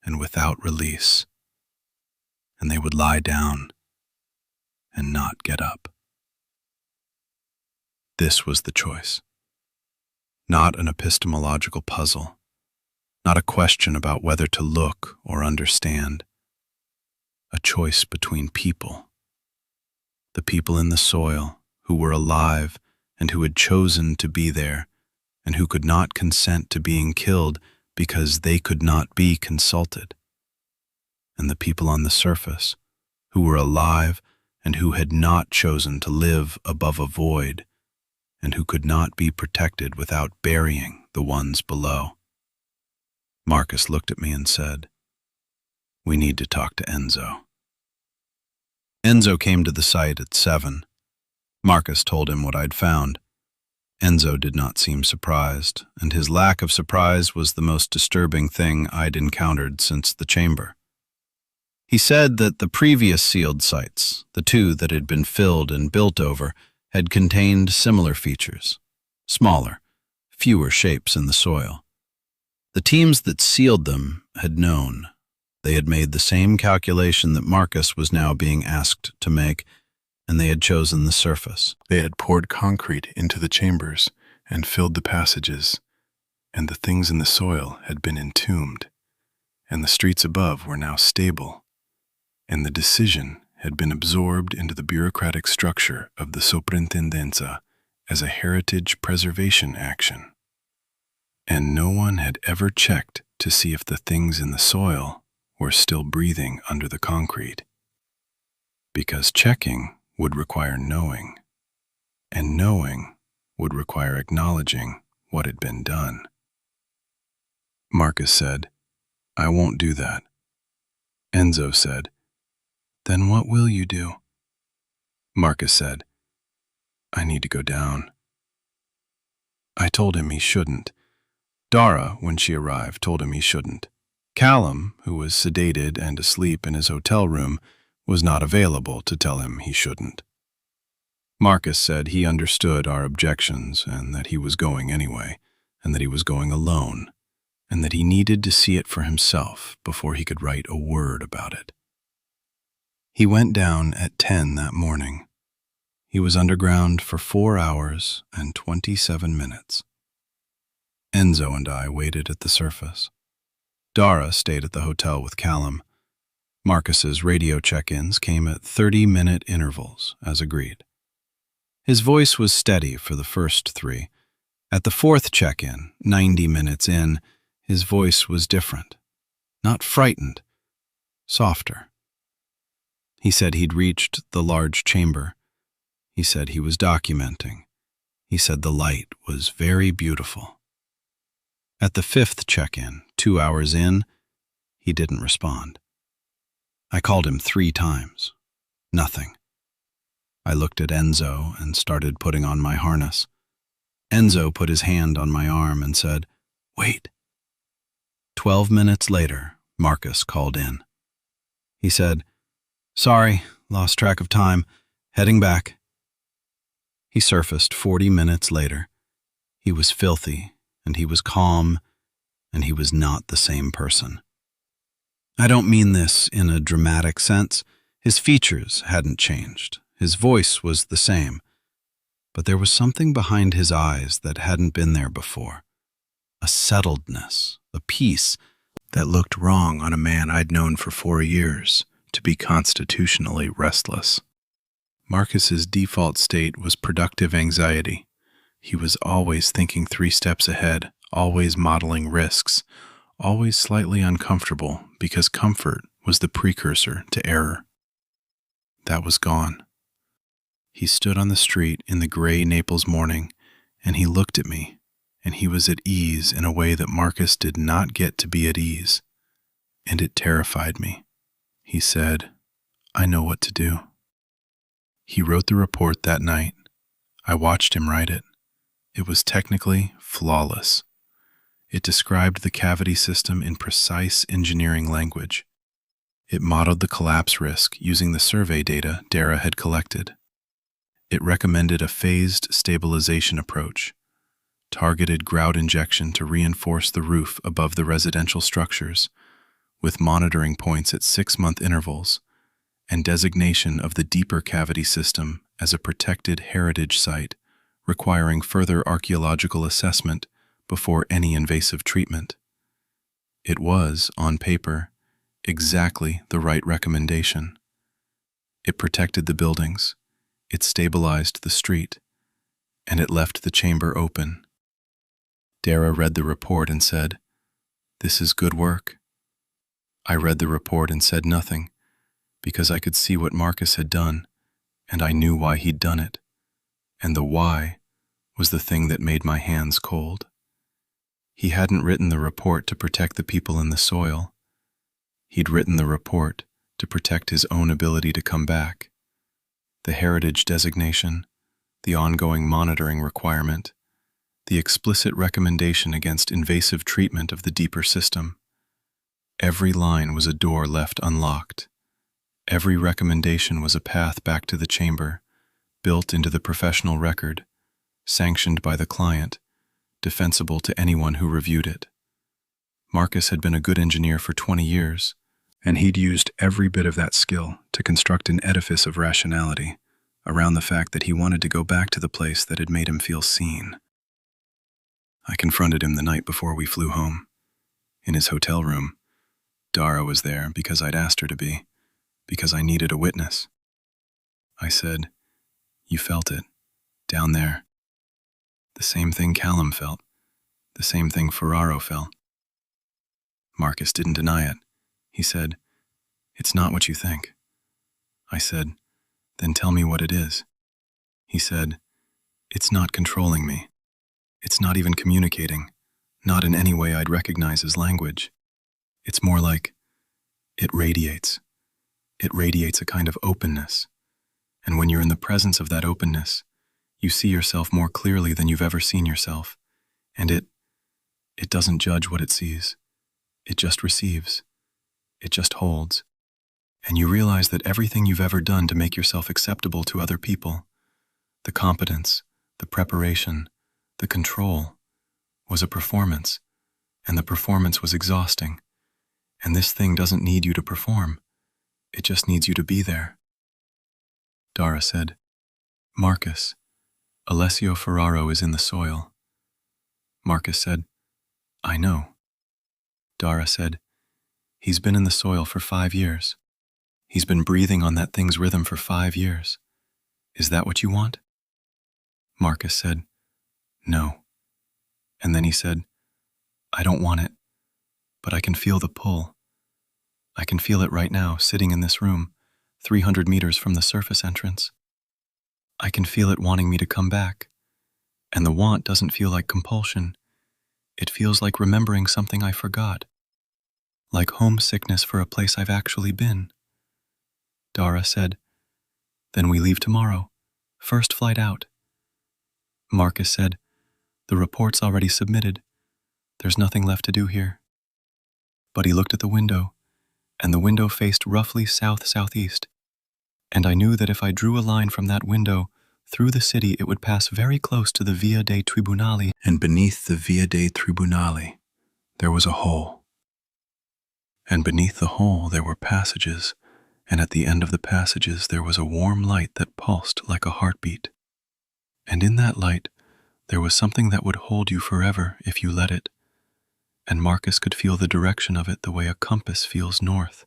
and without release, and they would lie down and not get up. This was the choice. Not an epistemological puzzle, not a question about whether to look or understand. A choice between people. The people in the soil who were alive and who had chosen to be there and who could not consent to being killed because they could not be consulted. And the people on the surface who were alive and who had not chosen to live above a void and who could not be protected without burying the ones below. Marcus looked at me and said, "We need to talk to Enzo." Enzo came to the site at 7. Marcus told him what I'd found. Enzo did not seem surprised, and his lack of surprise was the most disturbing thing I'd encountered since the chamber. He said that the previous sealed sites, the two that had been filled and built over, had contained similar features, smaller, fewer shapes in the soil. The teams that sealed them had known. They had made the same calculation that Marcus was now being asked to make, and they had chosen the surface. They had poured concrete into the chambers and filled the passages, and the things in the soil had been entombed, and the streets above were now stable, and the decision had been absorbed into the bureaucratic structure of the Soprintendenza as a heritage preservation action. and no one had ever checked to see if the things in the soil were still breathing under the concrete. Because checking would require knowing, and knowing would require acknowledging what had been done. Marcus said, "I won't do that." Enzo said, "Then what will you do?" Marcus said, "I need to go down." I told him he shouldn't. Dara, when she arrived, told him he shouldn't. Callum, who was sedated and asleep in his hotel room, was not available to tell him he shouldn't. Marcus said he understood our objections and that he was going anyway, and that he was going alone, and that he needed to see it for himself before he could write a word about it. He went down at 10 that morning. He was underground for 4 hours and 27 minutes. Enzo and I waited at the surface. Dara stayed at the hotel with Callum. Marcus's radio check-ins came at 30-minute intervals, as agreed. His voice was steady for the first 3. At the 4th check-in, 90 minutes in, his voice was different. Not frightened, softer. He said he'd reached the large chamber. He said he was documenting. He said the light was very beautiful. At the 5th check-in, 2 hours in, he didn't respond. I called him 3 times. Nothing. I looked at Enzo and started putting on my harness. Enzo put his hand on my arm and said, "Wait." 12 minutes later, Marcus called in. He said, "Sorry, lost track of time. Heading back." He surfaced 40 minutes later. He was filthy, and he was calm, and he was not the same person. I don't mean this in a dramatic sense. His features hadn't changed. His voice was the same. But there was something behind his eyes that hadn't been there before. A settledness, a peace that looked wrong on a man I'd known for 4 years to be constitutionally restless. Marcus's default state was productive anxiety. He was always thinking 3 steps ahead, always modeling risks, always slightly uncomfortable because comfort was the precursor to error. That was gone. He stood on the street in the gray Naples morning, and he looked at me, and he was at ease in a way that Marcus did not get to be at ease, and it terrified me. He said, "I know what to do." He wrote the report that night. I watched him write it. It was technically flawless. It described the cavity system in precise engineering language. It modeled the collapse risk using the survey data Dara had collected. It recommended a phased stabilization approach, targeted grout injection to reinforce the roof above the residential structures, with monitoring points at 6-month intervals, and designation of the deeper cavity system as a protected heritage site, requiring further archaeological assessment before any invasive treatment. It was, on paper, exactly the right recommendation. It protected the buildings, it stabilized the street, and it left the chamber open. Dara read the report and said, "This is good work." I read the report and said nothing, because I could see what Marcus had done, and I knew why he'd done it, and the why was the thing that made my hands cold. He hadn't written the report to protect the people in the soil. He'd written the report to protect his own ability to come back. The heritage designation, the ongoing monitoring requirement, the explicit recommendation against invasive treatment of the deeper system. Every line was a door left unlocked. Every recommendation was a path back to the chamber, built into the professional record, sanctioned by the client, defensible to anyone who reviewed it. Marcus had been a good engineer for 20 years, and he'd used every bit of that skill to construct an edifice of rationality around the fact that he wanted to go back to the place that had made him feel seen. I confronted him the night before we flew home. In his hotel room, Dara was there because I'd asked her to be, because I needed a witness. I said, "You felt it, down there. The same thing Callum felt, The same thing Ferraro felt. Marcus didn't deny it. He said, "It's not what you think." I said, "Then tell me what it is." He said, "It's not controlling me. It's not even communicating, not in any way I'd recognize as language. It's more like it radiates. It radiates a kind of openness. And when you're in the presence of that openness, you see yourself more clearly than you've ever seen yourself. And it doesn't judge what it sees. It just receives. It just holds. And you realize that everything you've ever done to make yourself acceptable to other people, the competence, the preparation, the control, was a performance, and the performance was exhausting. And this thing doesn't need you to perform. It just needs you to be there." Dara said, "Marcus, Alessio Ferraro is in the soil." Marcus said, "I know." Dara said, "He's been in the soil for 5 years. He's been breathing on that thing's rhythm for 5 years. Is that what you want?" Marcus said, "No." And then he said, "I don't want it, but I can feel the pull. I can feel it right now, sitting in this room, 300 meters from the surface entrance. I can feel it wanting me to come back, and the want doesn't feel like compulsion. It feels like remembering something I forgot, like homesickness for a place I've actually been." Dara said, "Then we leave tomorrow, first flight out." Marcus said, "The report's already submitted. There's nothing left to do here." But he looked at the window, and the window faced roughly south-southeast, and I knew that if I drew a line from that window through the city, it would pass very close to the Via dei Tribunali, and beneath the Via dei Tribunali there was a hole. And beneath the hole there were passages, and at the end of the passages there was a warm light that pulsed like a heartbeat. And in that light there was something that would hold you forever if you let it, and Marcus could feel the direction of it the way a compass feels north.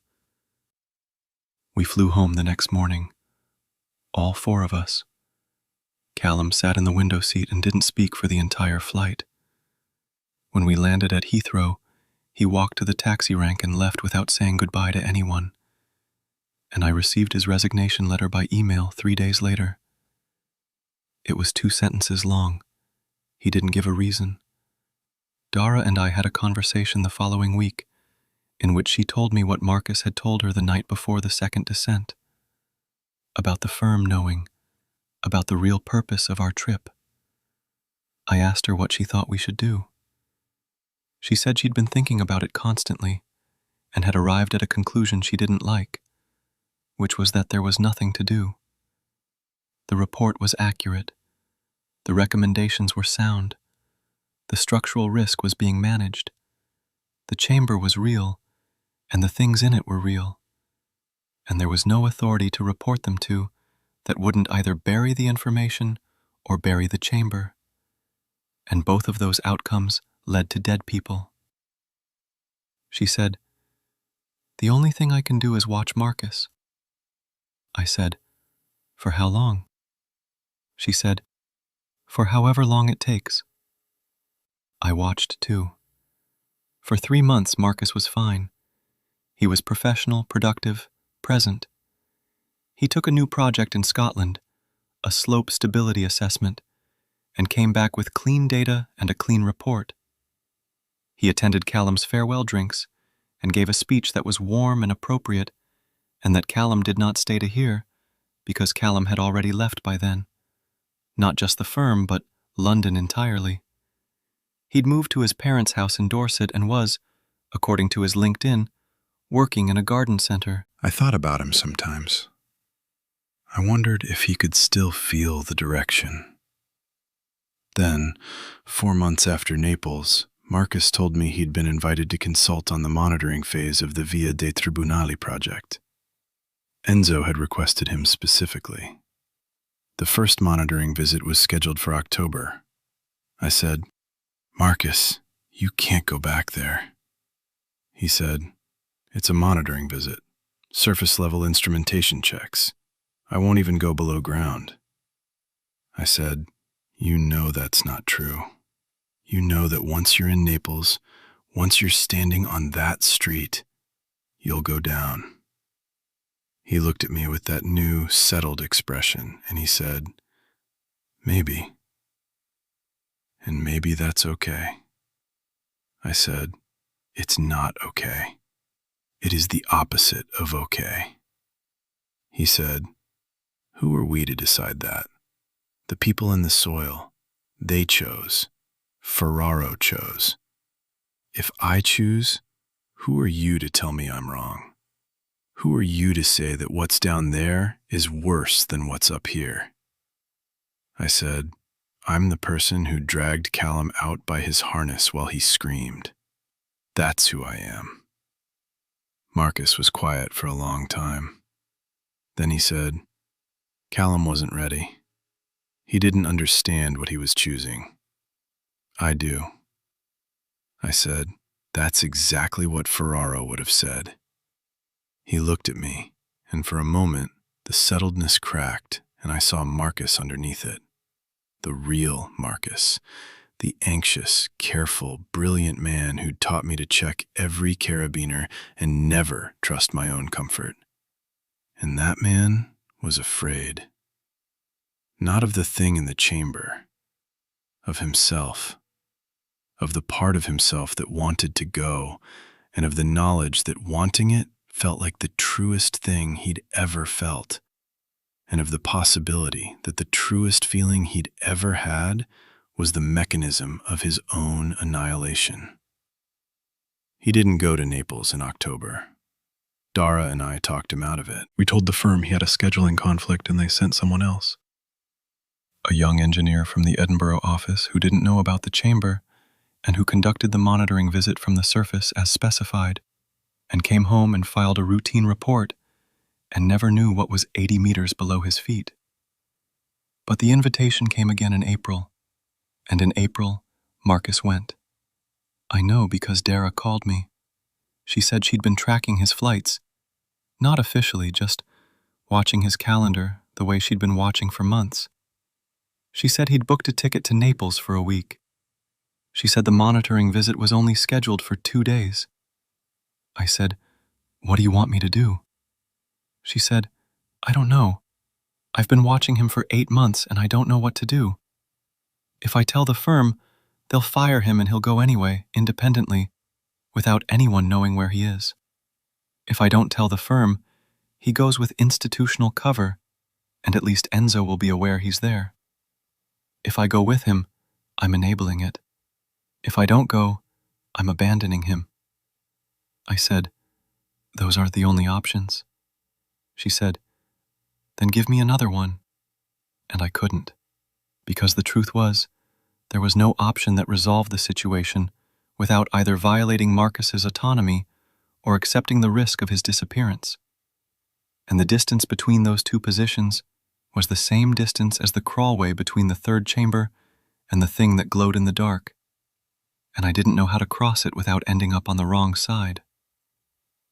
We flew home the next morning, all 4 of us. Callum sat in the window seat and didn't speak for the entire flight. When we landed at Heathrow, he walked to the taxi rank and left without saying goodbye to anyone. And I received his resignation letter by email 3 days later. It was 2 sentences long. He didn't give a reason. Dara and I had a conversation the following week, in which she told me what Marcus had told her the night before the second descent, about the firm knowing, about the real purpose of our trip. I asked her what she thought we should do. She said she'd been thinking about it constantly, and had arrived at a conclusion she didn't like, which was that there was nothing to do. The report was accurate. The recommendations were sound. The structural risk was being managed. The chamber was real, and the things in it were real. And there was no authority to report them to that wouldn't either bury the information or bury the chamber. And both of those outcomes led to dead people. She said, "The only thing I can do is watch Marcus." I said, "For how long?" She said, "For however long it takes." I watched too. For 3 months, Marcus was fine. He was professional, productive, present. He took a new project in Scotland, a slope stability assessment, and came back with clean data and a clean report. He attended Callum's farewell drinks and gave a speech that was warm and appropriate, and that Callum did not stay to hear because Callum had already left by then. Not just the firm, but London entirely. He'd moved to his parents' house in Dorset and was, according to his LinkedIn, working in a garden center. I thought about him sometimes. I wondered if he could still feel the direction. Then, 4 months after Naples, Marcus told me he'd been invited to consult on the monitoring phase of the Via dei Tribunali project. Enzo had requested him specifically. The first monitoring visit was scheduled for October. I said, "Marcus, you can't go back there." He said, "It's a monitoring visit. Surface-level instrumentation checks. I won't even go below ground." I said, "You know that's not true. You know that once you're in Naples, once you're standing on that street, you'll go down. He looked at me with that new, settled expression, and he said, maybe. And maybe that's okay. I said, it's not okay. It is the opposite of okay. He said, who are we to decide that? The people in the soil, they chose. Ferraro chose. If I choose, who are you to tell me I'm wrong? Who are you to say that what's down there is worse than what's up here? I said, I'm the person who dragged Callum out by his harness while he screamed. That's who I am. Marcus was quiet for a long time. Then he said, Callum wasn't ready. He didn't understand what he was choosing. I do. I said, that's exactly what Ferraro would have said. He looked at me, and for a moment, the settledness cracked, and I saw Marcus underneath it. The real Marcus, the anxious, careful, brilliant man who'd taught me to check every carabiner and never trust my own comfort. And that man was afraid. Not of the thing in the chamber, of himself, of the part of himself that wanted to go, and of the knowledge that wanting it felt like the truest thing he'd ever felt, and of the possibility that the truest feeling he'd ever had was the mechanism of his own annihilation. He didn't go to Naples in October. Dara and I talked him out of it. We told the firm he had a scheduling conflict and they sent someone else. A young engineer from the Edinburgh office who didn't know about the chamber and who conducted the monitoring visit from the surface as specified and came home and filed a routine report and never knew what was 80 meters below his feet. But the invitation came again in April, and in April, Marcus went. I know because Dara called me. She said she'd been tracking his flights, not officially, just watching his calendar the way she'd been watching for months. She said he'd booked a ticket to Naples for a week. She said the monitoring visit was only scheduled for 2 days. I said, what do you want me to do? She said, I don't know. I've been watching him for 8 months and I don't know what to do. If I tell the firm, they'll fire him and he'll go anyway, independently, without anyone knowing where he is. If I don't tell the firm, he goes with institutional cover, and at least Enzo will be aware he's there. If I go with him, I'm enabling it. If I don't go, I'm abandoning him. I said, those aren't the only options. She said, then give me another one. And I couldn't, because the truth was, there was no option that resolved the situation without either violating Marcus's autonomy or accepting the risk of his disappearance. And the distance between those two positions was the same distance as the crawlway between the third chamber and the thing that glowed in the dark. And I didn't know how to cross it without ending up on the wrong side.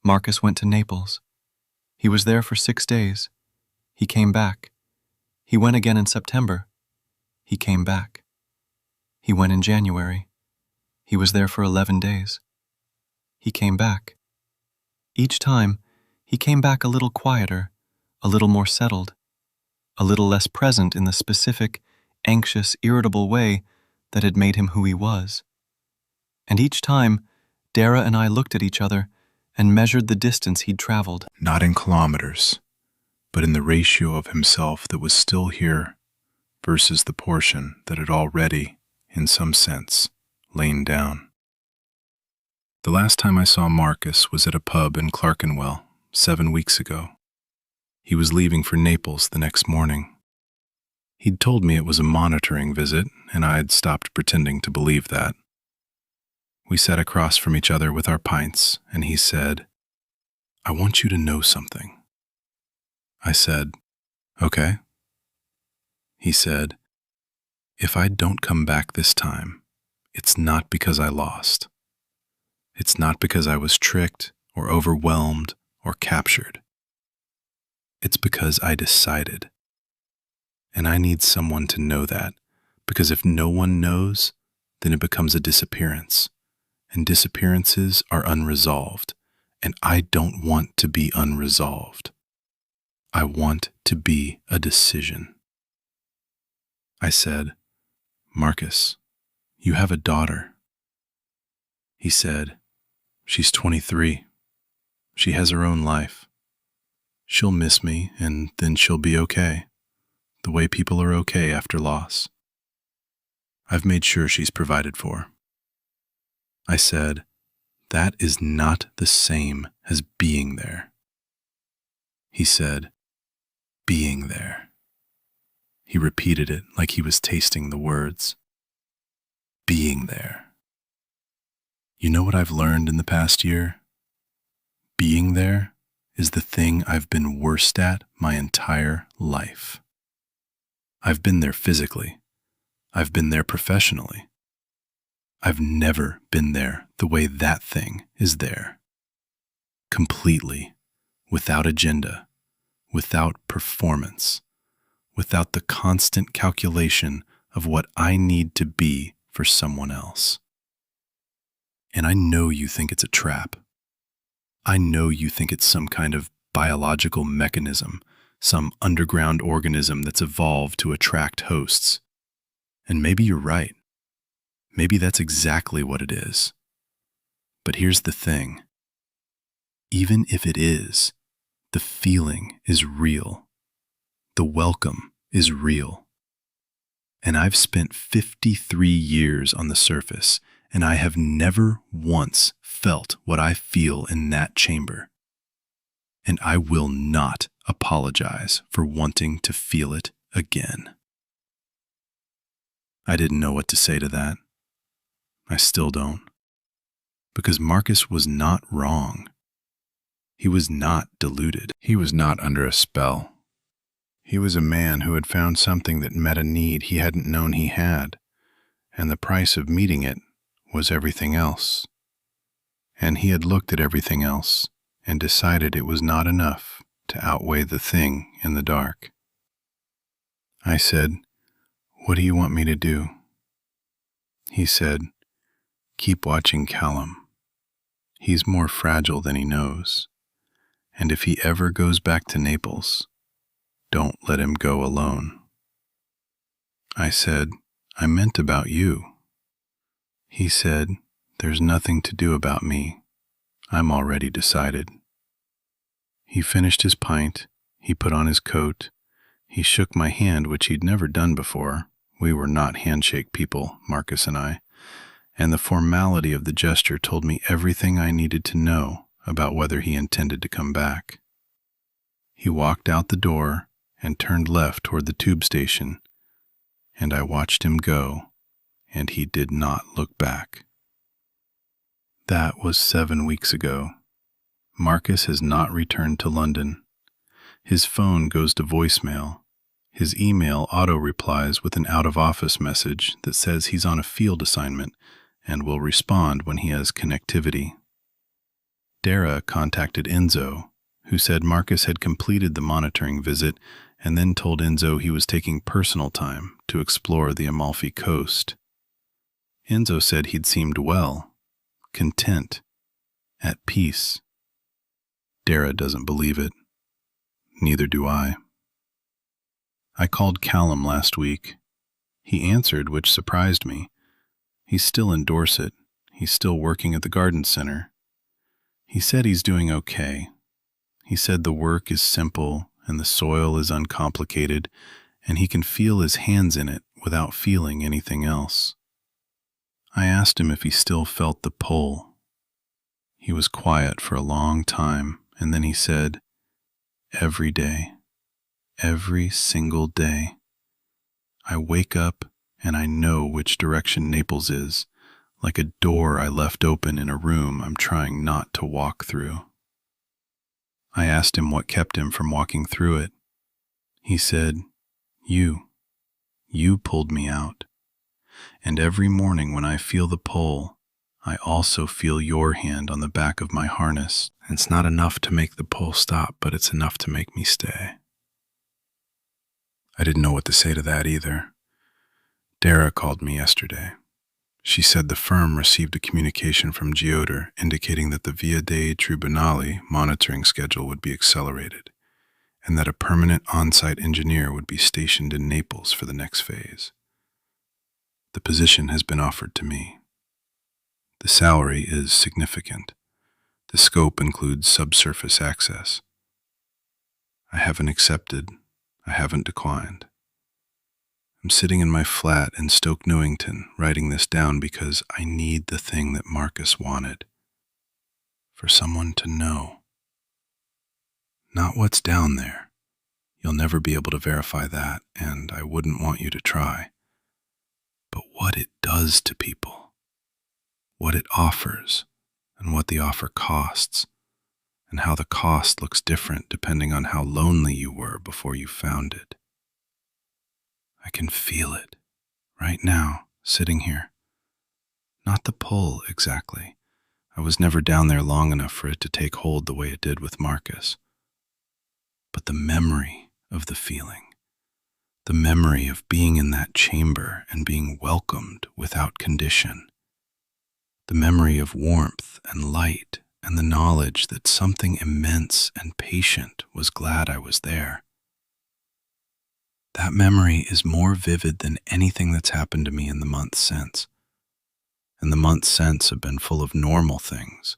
Marcus went to Naples. He was there for 6 days. He came back. He went again in September. He came back. He went in January. He was there for 11 days. He came back. Each time, he came back a little quieter, a little more settled, a little less present in the specific, anxious, irritable way that had made him who he was. And each time, Dara and I looked at each other and measured the distance he'd traveled. Not in kilometers, but in the ratio of himself that was still here versus the portion that had already, in some sense, lain down. The last time I saw Marcus was at a pub in Clerkenwell 7 weeks ago. He was leaving for Naples the next morning. He'd told me it was a monitoring visit, and I'd stopped pretending to believe that. We sat across from each other with our pints, and he said, I want you to know something. I said, okay. He said, if I don't come back this time, it's not because I lost. It's not because I was tricked or overwhelmed or captured. It's because I decided. And I need someone to know that, because if no one knows, then it becomes a disappearance. And disappearances are unresolved, and I don't want to be unresolved. I want to be a decision. I said, Marcus, you have a daughter. He said, she's 23. She has her own life. She'll miss me, and then she'll be okay, the way people are okay after loss. I've made sure she's provided for. I said, that is not the same as being there. He said, being there. He repeated it like he was tasting the words. Being there. You know what I've learned in the past year? Being there is the thing I've been worst at my entire life. I've been there physically. I've been there professionally. I've never been there the way that thing is there. Completely, without agenda, without performance, without the constant calculation of what I need to be for someone else. And I know you think it's a trap. I know you think it's some kind of biological mechanism, some underground organism that's evolved to attract hosts. And maybe you're right. Maybe that's exactly what it is. But here's the thing. Even if it is, the feeling is real. The welcome is real. And I've spent 53 years on the surface, and I have never once felt what I feel in that chamber. And I will not apologize for wanting to feel it again. I didn't know what to say to that. I still don't. Because Marcus was not wrong. He was not deluded. He was not under a spell. He was a man who had found something that met a need he hadn't known he had, and the price of meeting it was everything else. And he had looked at everything else and decided it was not enough to outweigh the thing in the dark. I said, "What do you want me to do?" He said, "Keep watching Callum. He's more fragile than he knows. And if he ever goes back to Naples, don't let him go alone." I said, "I meant about you." He said, "There's nothing to do about me. I'm already decided." He finished his pint, he put on his coat, he shook my hand, which he'd never done before. We were not handshake people, Marcus and I, and the formality of the gesture told me everything I needed to know about whether he intended to come back. He walked out the door and turned left toward the tube station, and I watched him go, and he did not look back. That was 7 weeks ago. Marcus has not returned to London. His phone goes to voicemail. His email auto-replies with an out-of-office message that says he's on a field assignment and will respond when he has connectivity. Dara contacted Enzo, who said Marcus had completed the monitoring visit and then told Enzo he was taking personal time to explore the Amalfi coast. Enzo said he'd seemed well, content, at peace. Dara doesn't believe it. Neither do I. I called Callum last week. He answered, which surprised me. He's still in Dorset. He's still working at the garden center. He said he's doing okay. He said the work is simple and the soil is uncomplicated, and he can feel his hands in it without feeling anything else. I asked him if he still felt the pull. He was quiet for a long time, and then he said, "Every day, every single day, I wake up and I know which direction Naples is, like a door I left open in a room I'm trying not to walk through." I asked him what kept him from walking through it. He said, You pulled me out. And every morning when I feel the pull, I also feel your hand on the back of my harness. It's not enough to make the pull stop, but it's enough to make me stay. I didn't know what to say to that either. Dara called me yesterday. She said the firm received a communication from Geoder indicating that the Via dei Tribunali monitoring schedule would be accelerated, and that a permanent on-site engineer would be stationed in Naples for the next phase. The position has been offered to me. The salary is significant. The scope includes subsurface access. I haven't accepted. I haven't declined. I'm sitting in my flat in Stoke Newington writing this down because I need the thing that Marcus wanted. For someone to know. Not what's down there. You'll never be able to verify that, and I wouldn't want you to try. But what it does to people. What it offers, and what the offer costs, and how the cost looks different depending on how lonely you were before you found it. I can feel it, right now, sitting here. Not the pull, exactly. I was never down there long enough for it to take hold the way it did with Marcus. But the memory of the feeling. The memory of being in that chamber and being welcomed without condition. The memory of warmth and light and the knowledge that something immense and patient was glad I was there. That memory is more vivid than anything that's happened to me in the months since. And the months since have been full of normal things.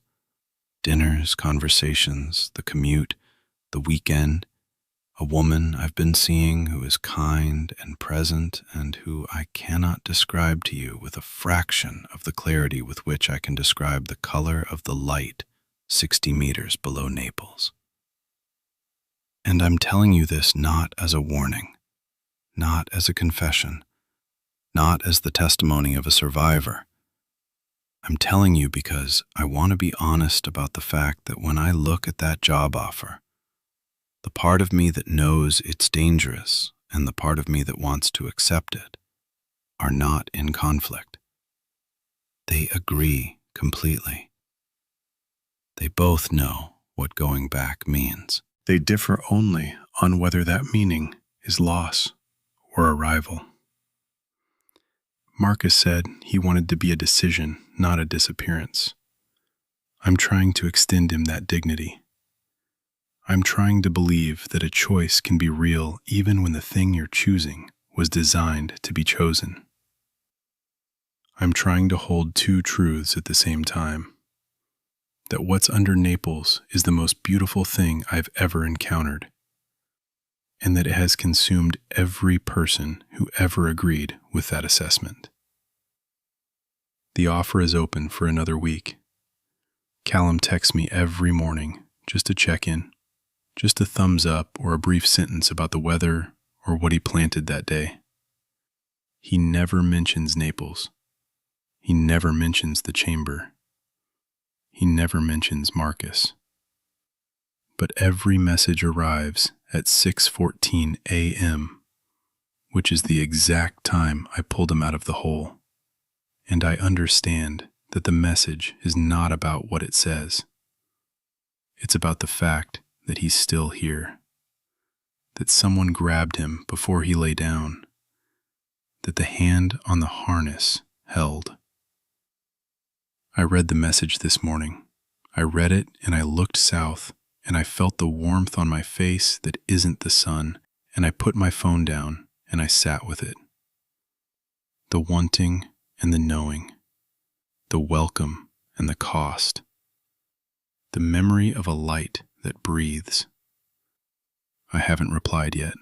Dinners, conversations, the commute, the weekend, a woman I've been seeing who is kind and present and who I cannot describe to you with a fraction of the clarity with which I can describe the color of the light 60 meters below Naples. And I'm telling you this not as a warning, not as a confession, not as the testimony of a survivor. I'm telling you because I want to be honest about the fact that when I look at that job offer, the part of me that knows it's dangerous and the part of me that wants to accept it are not in conflict. They agree completely. They both know what going back means. They differ only on whether that meaning is loss or arrival. Marcus said he wanted to be a decision, not a disappearance. I'm trying to extend him that dignity. I'm trying to believe that a choice can be real even when the thing you're choosing was designed to be chosen. I'm trying to hold two truths at the same time. That what's under Naples is the most beautiful thing I've ever encountered, and that it has consumed every person who ever agreed with that assessment. The offer is open for another week. Callum texts me every morning just to check in, just a thumbs up or a brief sentence about the weather or what he planted that day. He never mentions Naples. He never mentions the chamber. He never mentions Marcus. But every message arrives at 6:14 a.m., which is the exact time I pulled him out of the hole. And I understand that the message is not about what it says. It's about the fact that he's still here. That someone grabbed him before he lay down. That the hand on the harness held. I read the message this morning. I read it and I looked south and I felt the warmth on my face that isn't the sun, and I put my phone down and I sat with it. The wanting and the knowing. The welcome and the cost. The memory of a light that breathes. I haven't replied yet.